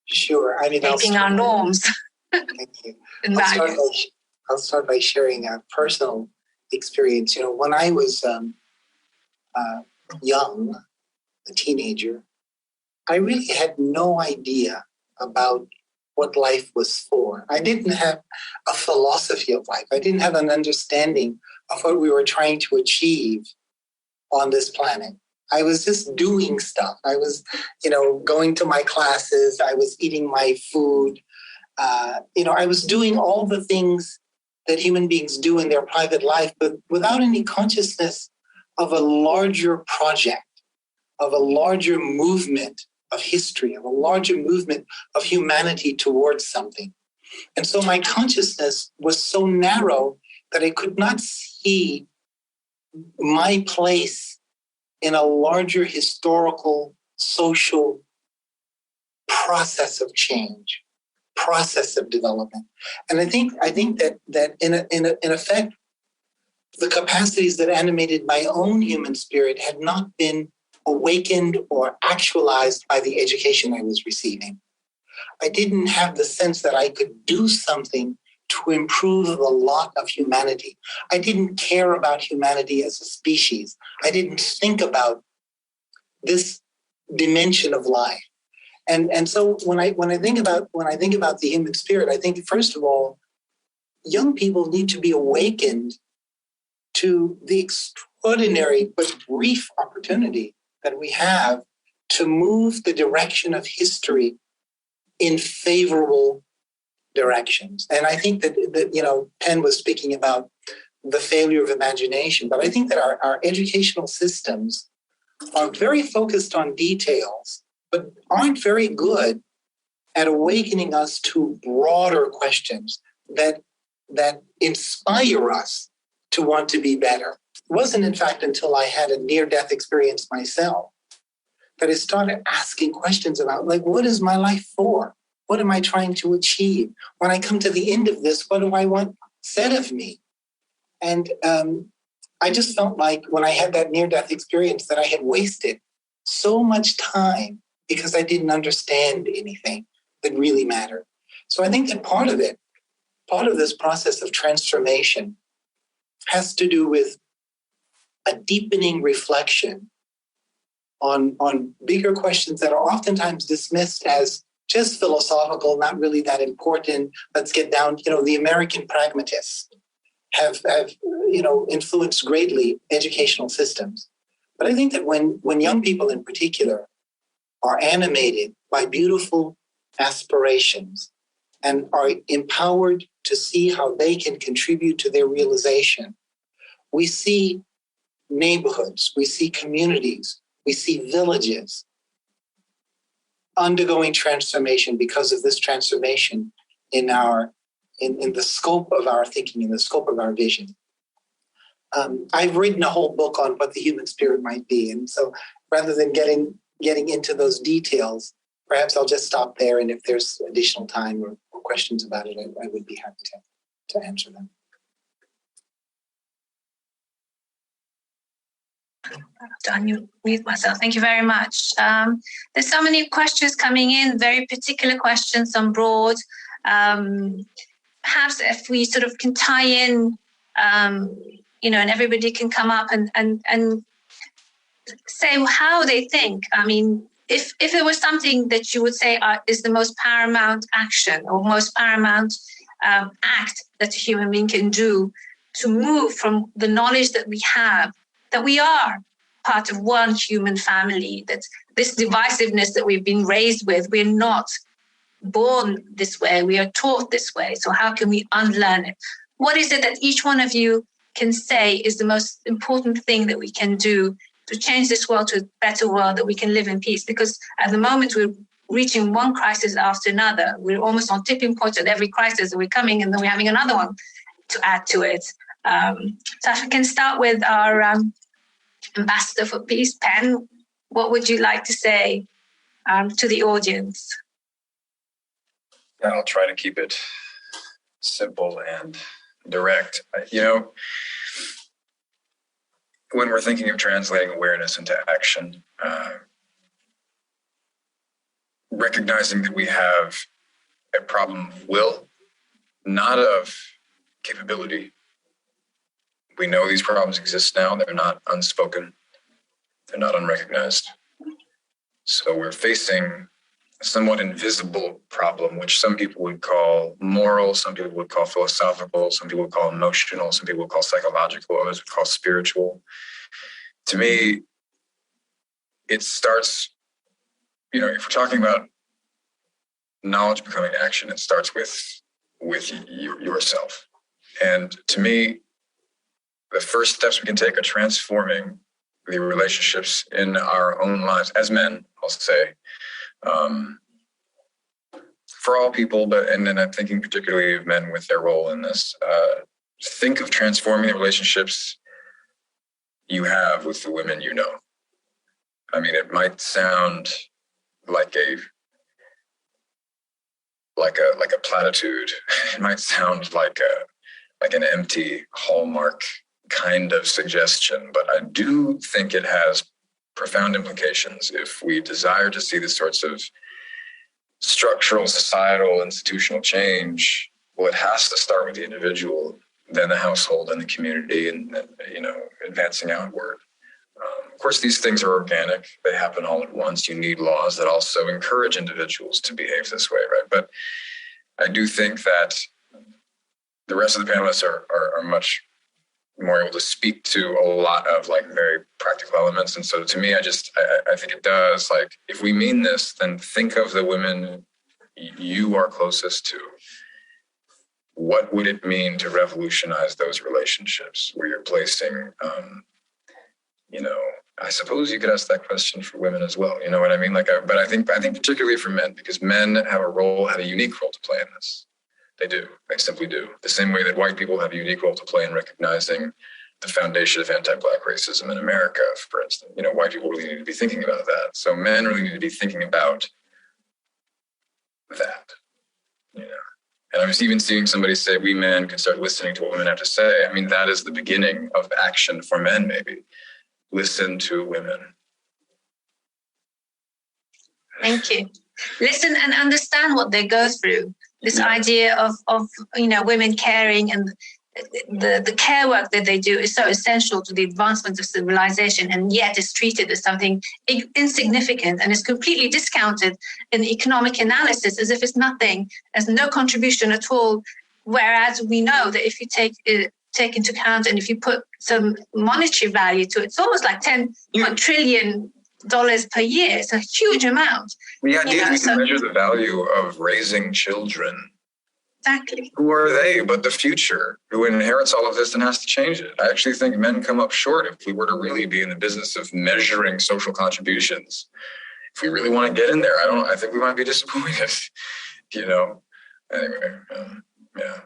sure. I mean, shaping our norms? Thank you. And I'll start by sharing a personal experience. When I was young, a teenager, I really had no idea about what life was for. I didn't have a philosophy of life. I didn't have an understanding of what we were trying to achieve on this planet. I was just doing stuff. I was, going to my classes. I was eating my food. I was doing all the things that human beings do in their private life, but without any consciousness of a larger project, of a larger movement of history, of a larger movement of humanity towards something. And so my consciousness was so narrow that I could not see my place in a larger historical, social process of change, process of development. And I think that in effect, the capacities that animated my own human spirit had not been awakened or actualized by the education I was receiving. I didn't have the sense that I could do something to improve the lot of humanity. I didn't care about humanity as a species. I didn't think about this dimension of life. And so when I think about the human spirit, I think first of all, young people need to be awakened to the extraordinary but brief opportunity that we have to move the direction of history in favorable directions. And I think that Penn was speaking about the failure of imagination, but I think that our educational systems are very focused on details, but aren't very good at awakening us to broader questions that inspire us to want to be better. It wasn't, in fact, until I had a near-death experience myself that I started asking questions about, like, what is my life for? What am I trying to achieve? When I come to the end of this, what do I want said of me? And I just felt like when I had that near-death experience that I had wasted so much time because I didn't understand anything that really mattered. So I think that part of this process of transformation has to do with a deepening reflection on bigger questions that are oftentimes dismissed as just philosophical, not really that important. Let's get down, the American pragmatists have influenced greatly educational systems. But I think that when young people in particular are animated by beautiful aspirations and are empowered to see how they can contribute to their realization, we see neighborhoods, we see communities, we see villages undergoing transformation because of this transformation in the scope of our thinking, in the scope of our vision. I've written a whole book on what the human spirit might be. And so rather than getting into those details, perhaps I'll just stop there. And if there's additional time or questions about it, I would be happy to answer them. To unmute myself. Thank you very much. There's so many questions coming in, very particular questions, some broad. Perhaps if we sort of can tie in, and everybody can come up and say how they think. I mean, if there was something that you would say is the most paramount action or most paramount act that a human being can do to move from the knowledge that we have, that we are part of one human family, that this divisiveness that we've been raised with, we're not born this way, we are taught this way. So how can we unlearn it? What is it that each one of you can say is the most important thing that we can do to change this world to a better world that we can live in peace? Because at the moment we're reaching one crisis after another. We're almost on tipping points at every crisis, and we're coming and then we're having another one to add to it. So if we can start with our Ambassador for Peace, Penn, what would you like to say to the audience? I'll try to keep it simple and direct. When we're thinking of translating awareness into action, recognizing that we have a problem of will, not of capability. We know these problems exist now. They're not unspoken. They're not unrecognized. So we're facing a somewhat invisible problem, which some people would call moral, some people would call philosophical, some people would call emotional, some people would call psychological, others would call spiritual. To me, it starts, if we're talking about knowledge becoming action, it starts with yourself. And to me, the first steps we can take are transforming the relationships in our own lives as men, I'll say, for all people, and then I'm thinking particularly of men with their role in this. Think of transforming the relationships you have with the women you know. I mean, it might sound like a platitude. It might sound like an empty hallmark kind of suggestion, but I do think it has profound implications if we desire to see the sorts of structural, societal, institutional change. Well, it has to start with the individual, then the household and the community, and advancing outward. Of course, these things are organic. They happen all at once. You need laws that also encourage individuals to behave this way, right? But I do think that the rest of the panelists are much more able to speak to a lot of very practical elements. And so to me, I think it does, if we mean this, then think of the women you are closest to what would it mean to revolutionize those relationships where you're placing, I suppose you could ask that question for women as well. You know what I mean? But I think particularly for men, because men have a unique role to play in this. They do. They simply do. The same way that white people have a unique role to play in recognizing the foundation of anti-Black racism in America, for instance. White people really need to be thinking about that. So men really need to be thinking about that. And I was even seeing somebody say, we men can start listening to what women have to say. I mean, that is the beginning of action for men, maybe. Listen to women. Thank you. Listen and understand what they go through. This idea of women caring and the care work that they do is so essential to the advancement of civilization, and yet is treated as something insignificant and is completely discounted in the economic analysis as if it's nothing, as no contribution at all. Whereas we know that if you take into account and if you put some monetary value to it, it's almost like $10 trillion per year. It's a huge amount. The idea is we can measure the value of raising children. Exactly. Who are they but the future who inherits all of this and has to change it? I actually think men come up short if we were to really be in the business of measuring social contributions. If we really want to get in there, I think we might be disappointed, Anyway, yeah.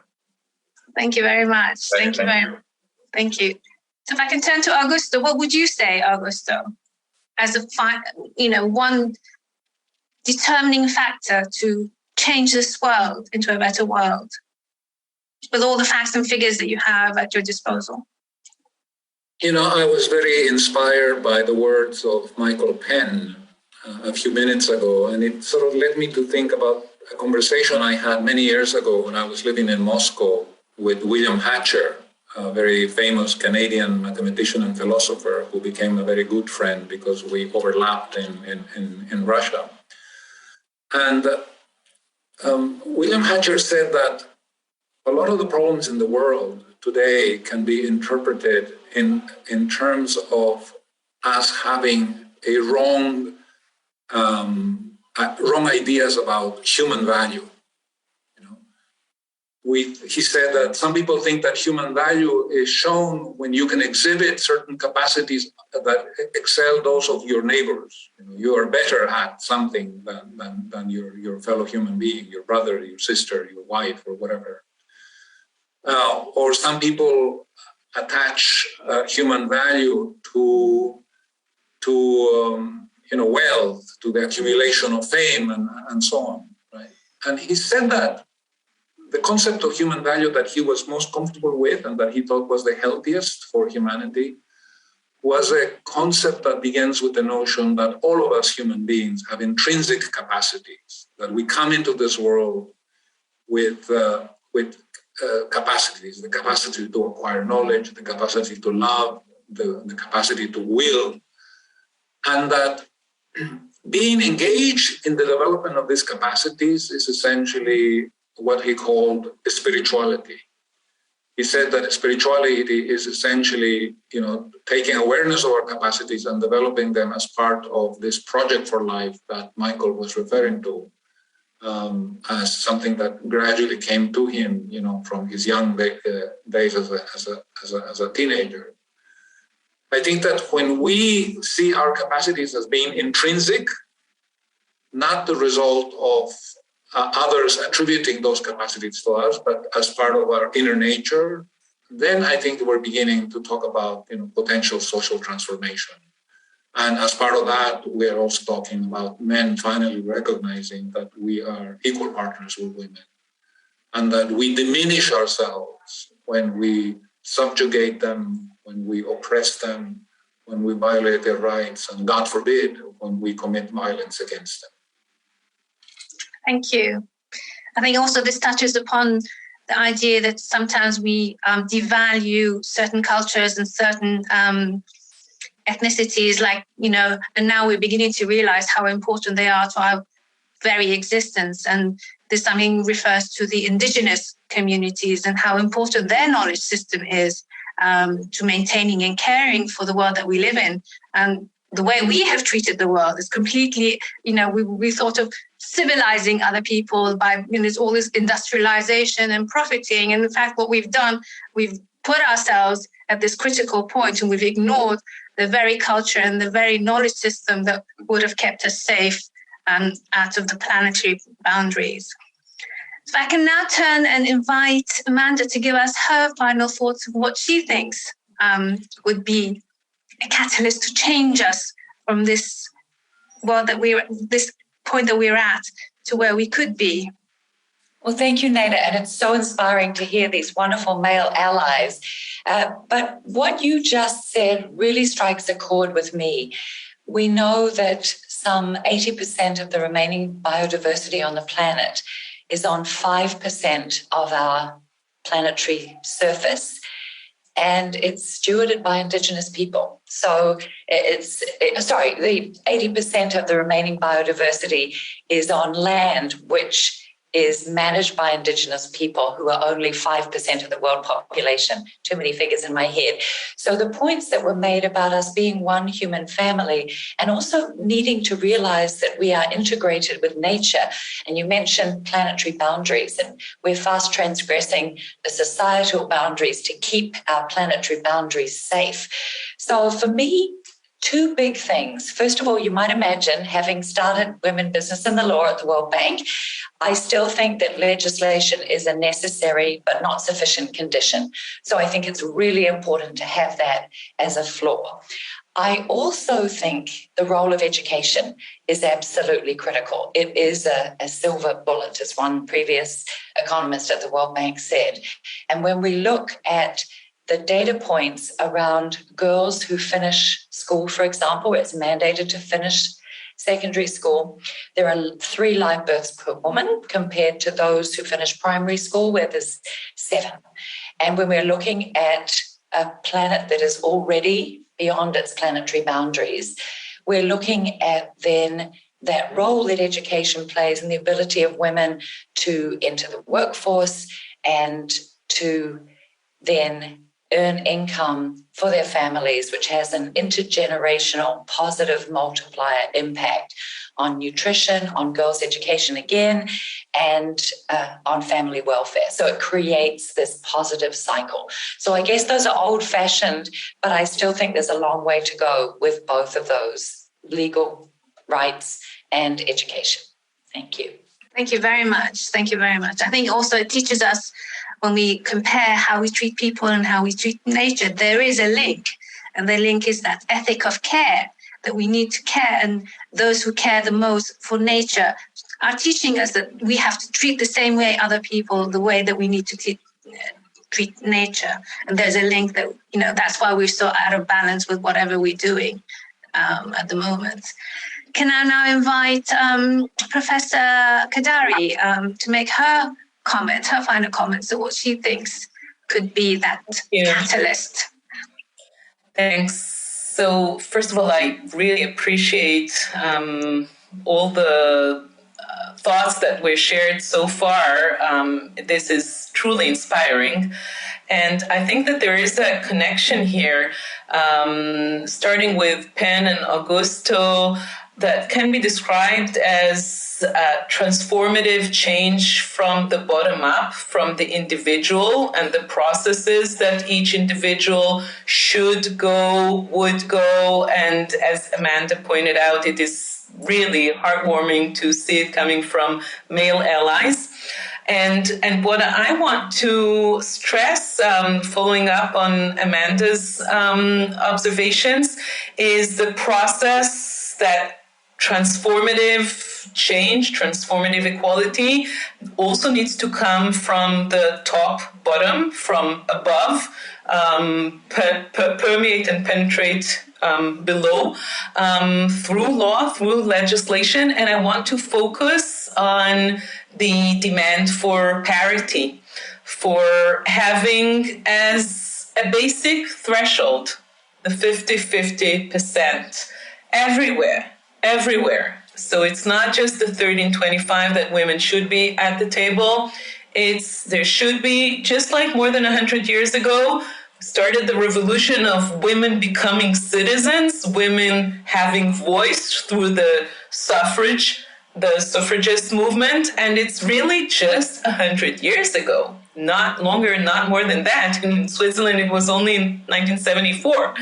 Thank you very much. Thank you very much. Thank you. So if I can turn to Augusto, what would you say, Augusto, as one determining factor to change this world into a better world with all the facts and figures that you have at your disposal? I was very inspired by the words of Michael Penn a few minutes ago, and it sort of led me to think about a conversation I had many years ago when I was living in Moscow with William Hatcher, a very famous Canadian mathematician and philosopher who became a very good friend because we overlapped in Russia. And William Hatcher said that a lot of the problems in the world today can be interpreted in terms of us having a wrong ideas about human value. He said that some people think that human value is shown when you can exhibit certain capacities that excel those of your neighbors. You are better at something than your fellow human being, your brother, your sister, your wife, or whatever. Or some people attach human value to wealth, to the accumulation of fame, and so on. Right? And he said that the concept of human value that he was most comfortable with and that he thought was the healthiest for humanity was a concept that begins with the notion that all of us human beings have intrinsic capacities, that we come into this world with capacities, the capacity to acquire knowledge, the capacity to love, the capacity to will, and that being engaged in the development of these capacities is essentially what he called spirituality. He said that spirituality is essentially, taking awareness of our capacities and developing them as part of this project for life that Michael was referring to, as something that gradually came to him, from his young days as a teenager. I think that when we see our capacities as being intrinsic, not the result of others attributing those capacities to us, but as part of our inner nature, then I think we're beginning to talk about potential social transformation. And as part of that, we are also talking about men finally recognizing that we are equal partners with women, and that we diminish ourselves when we subjugate them, when we oppress them, when we violate their rights, and God forbid, when we commit violence against them. Thank you. I think also this touches upon the idea that sometimes we devalue certain cultures and certain ethnicities, and now we're beginning to realize how important they are to our very existence. And this something refers to the indigenous communities and how important their knowledge system is to maintaining and caring for the world that we live in. And the way we have treated the world is completely, we thought of civilizing other people by, there's all this industrialization and profiting. And in fact, what we've done, we've put ourselves at this critical point and we've ignored the very culture and the very knowledge system that would have kept us safe out of the planetary boundaries. So I can now turn and invite Amanda to give us her final thoughts of what she thinks would be a catalyst to change us from this world this point that we're at to where we could be. Well, thank you, Neda, and it's so inspiring to hear these wonderful male allies. But what you just said really strikes a chord with me. We know that some 80% of the remaining biodiversity on the planet is on 5% of our planetary surface, and it's stewarded by Indigenous people. So the 80% of the remaining biodiversity is on land, which is managed by Indigenous people who are only 5% of the world population. Too many figures in my head. So the points that were made about us being one human family and also needing to realize that we are integrated with nature. And you mentioned planetary boundaries, and we're fast transgressing the societal boundaries to keep our planetary boundaries safe. So for me, two big things. First of all, you might imagine, having started women business and the law at the World Bank, I still think that legislation is a necessary but not sufficient condition. So I think it's really important to have that as a flaw. I also think the role of education is absolutely critical. It is a silver bullet, as one previous economist at the World Bank said. And when we look at the data points around girls who finish school, for example, it's mandated to finish secondary school, there are 3 live births per woman compared to those who finish primary school, where there's 7. And when we're looking at a planet that is already beyond its planetary boundaries, we're looking at then that role that education plays and the ability of women to enter the workforce and to then earn income for their families, which has an intergenerational positive multiplier impact on nutrition, on girls' education again, and on family welfare. So it creates this positive cycle. So I guess those are old-fashioned, but I still think there's a long way to go with both of those, legal rights and education. Thank you. Thank you very much. Thank you very much. I think also it teaches us, when we compare how we treat people and how we treat nature, there is a link. And the link is that ethic of care, that we need to care. And those who care the most for nature are teaching us that we have to treat the same way other people, the way that we need to treat nature. And there's a link that, that's why we're so out of balance with whatever we're doing at the moment. Can I now invite Professor Kadari to make her final comments of what she thinks could be that catalyst. Thanks. So first of all, I really appreciate all the thoughts that were shared so far. This is truly inspiring. And I think that there is a connection here, starting with Penn and Augusto, that can be described as transformative change from the bottom up, from the individual and the processes that each individual should go, would go. And as Amanda pointed out, it is really heartwarming to see it coming from male allies. And what I want to stress, following up on Amanda's observations, is the process that transformative change, transformative equality also needs to come from the top, bottom, from above, permeate and penetrate below, through law, through legislation. And I want to focus on the demand for parity, for having as a basic threshold the 50-50% everywhere. So it's not just the 30-25 that women should be at the table. There should be, just like more than 100 years ago, started the revolution of women becoming citizens, women having voice through the suffragist movement. And it's really just 100 years ago, not longer, not more than that. In Switzerland, it was only in 1974.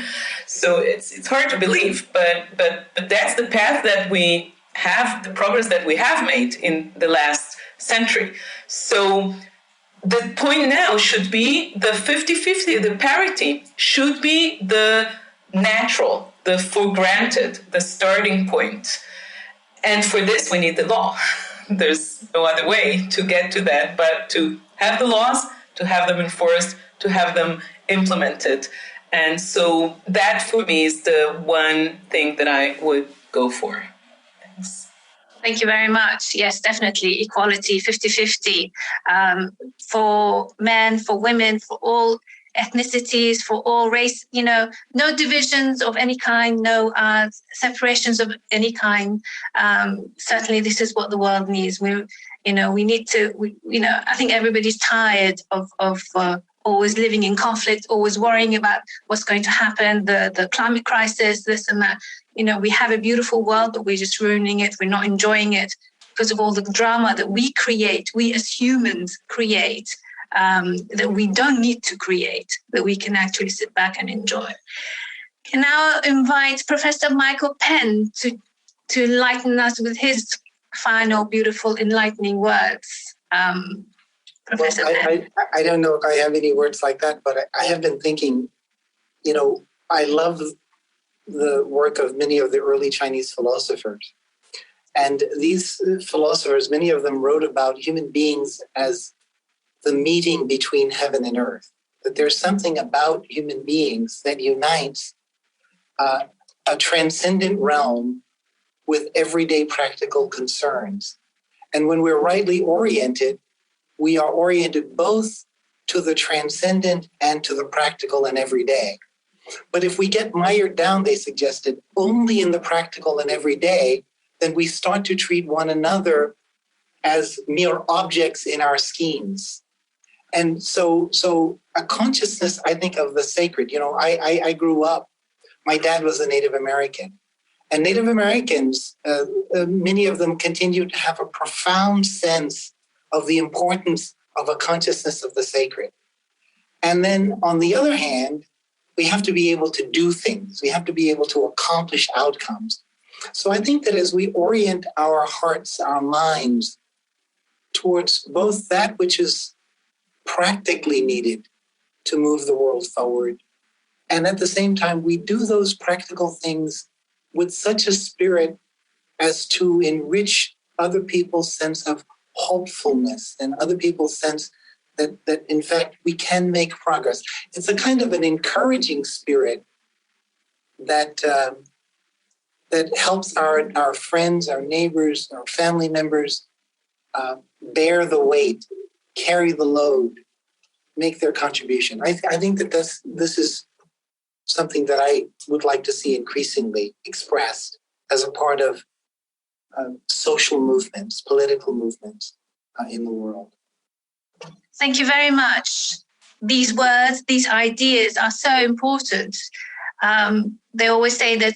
So it's hard to believe, but that's the path that we have, the progress that we have made in the last century. So the point now should be the 50-50, the parity should be the natural, the for granted, the starting point. And for this, we need the law. There's no other way to get to that, but to have the laws, to have them enforced, to have them implemented. And so that for me is the one thing that I would go for. Thanks. Thank you very much. Yes, definitely. Equality, 50-50 for men, for women, for all ethnicities, for all race, no divisions of any kind, no separations of any kind. Certainly this is what the world needs. We need to, I think everybody's tired of always living in conflict, always worrying about what's going to happen, the climate crisis, this and that. We have a beautiful world, but we're just ruining it. We're not enjoying it because of all the drama that we create, we as humans create, that we don't need to create, that we can actually sit back and enjoy. Can now invite Professor Michael Penn to enlighten us with his final, beautiful, enlightening words. Professor Penn. I don't know if I have any words like that, but I have been thinking, I love the work of many of the early Chinese philosophers. And these philosophers, many of them wrote about human beings as the meeting between heaven and earth, that there's something about human beings that unites a transcendent realm with everyday practical concerns. And when we're rightly oriented, we are oriented both to the transcendent and to the practical and everyday. But if we get mired down, they suggested, only in the practical and everyday, then we start to treat one another as mere objects in our schemes. And so a consciousness, I think, of the sacred. I grew up, my dad was a Native American. And Native Americans, many of them continue to have a profound sense of the importance of a consciousness of the sacred. And then on the other hand, we have to be able to do things. We have to be able to accomplish outcomes. So I think that as we orient our hearts, our minds towards both that which is practically needed to move the world forward, and at the same time, we do those practical things with such a spirit as to enrich other people's sense of hopefulness and other people's sense that in fact we can make progress. It's a kind of an encouraging spirit that helps our friends, our neighbors, our family members bear the weight, carry the load, make their contribution. I think that this is something that I would like to see increasingly expressed as a part of social movements, political movements in the world. Thank you very much. These words, these ideas are so important. They always say that,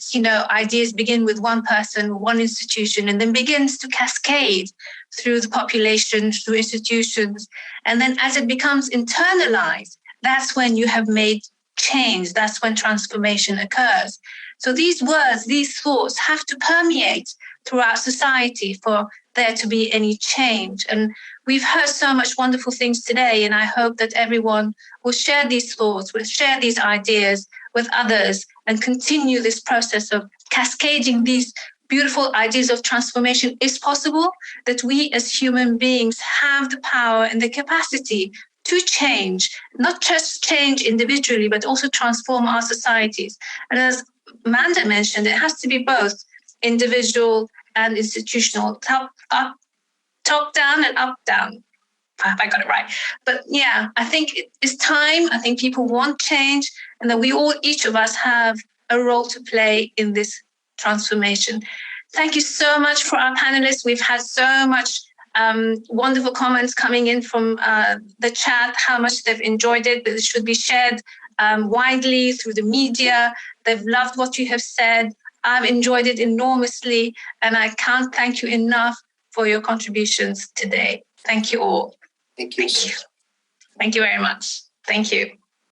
ideas begin with one person, one institution, and then begins to cascade through the population, through institutions. And then as it becomes internalized, that's when you have made change. That's when transformation occurs. So these words, these thoughts have to permeate throughout society for there to be any change. And we've heard so much wonderful things today, and I hope that everyone will share these thoughts, will share these ideas with others and continue this process of cascading these beautiful ideas of transformation is possible, that we as human beings have the power and the capacity to change, not just change individually, but also transform our societies. And as Amanda mentioned, it has to be both individual and institutional, top down and up down. I got it right. But yeah, I think it's time. I think people want change, and that each of us have a role to play in this transformation. Thank you so much for our panelists. We've had so much wonderful comments coming in from the chat, how much they've enjoyed it, that it should be shared widely through the media. They've loved what you have said. I've enjoyed it enormously, and I can't thank you enough for your contributions today. Thank you all. Thank you. Thank you. Thank you very much. Thank you.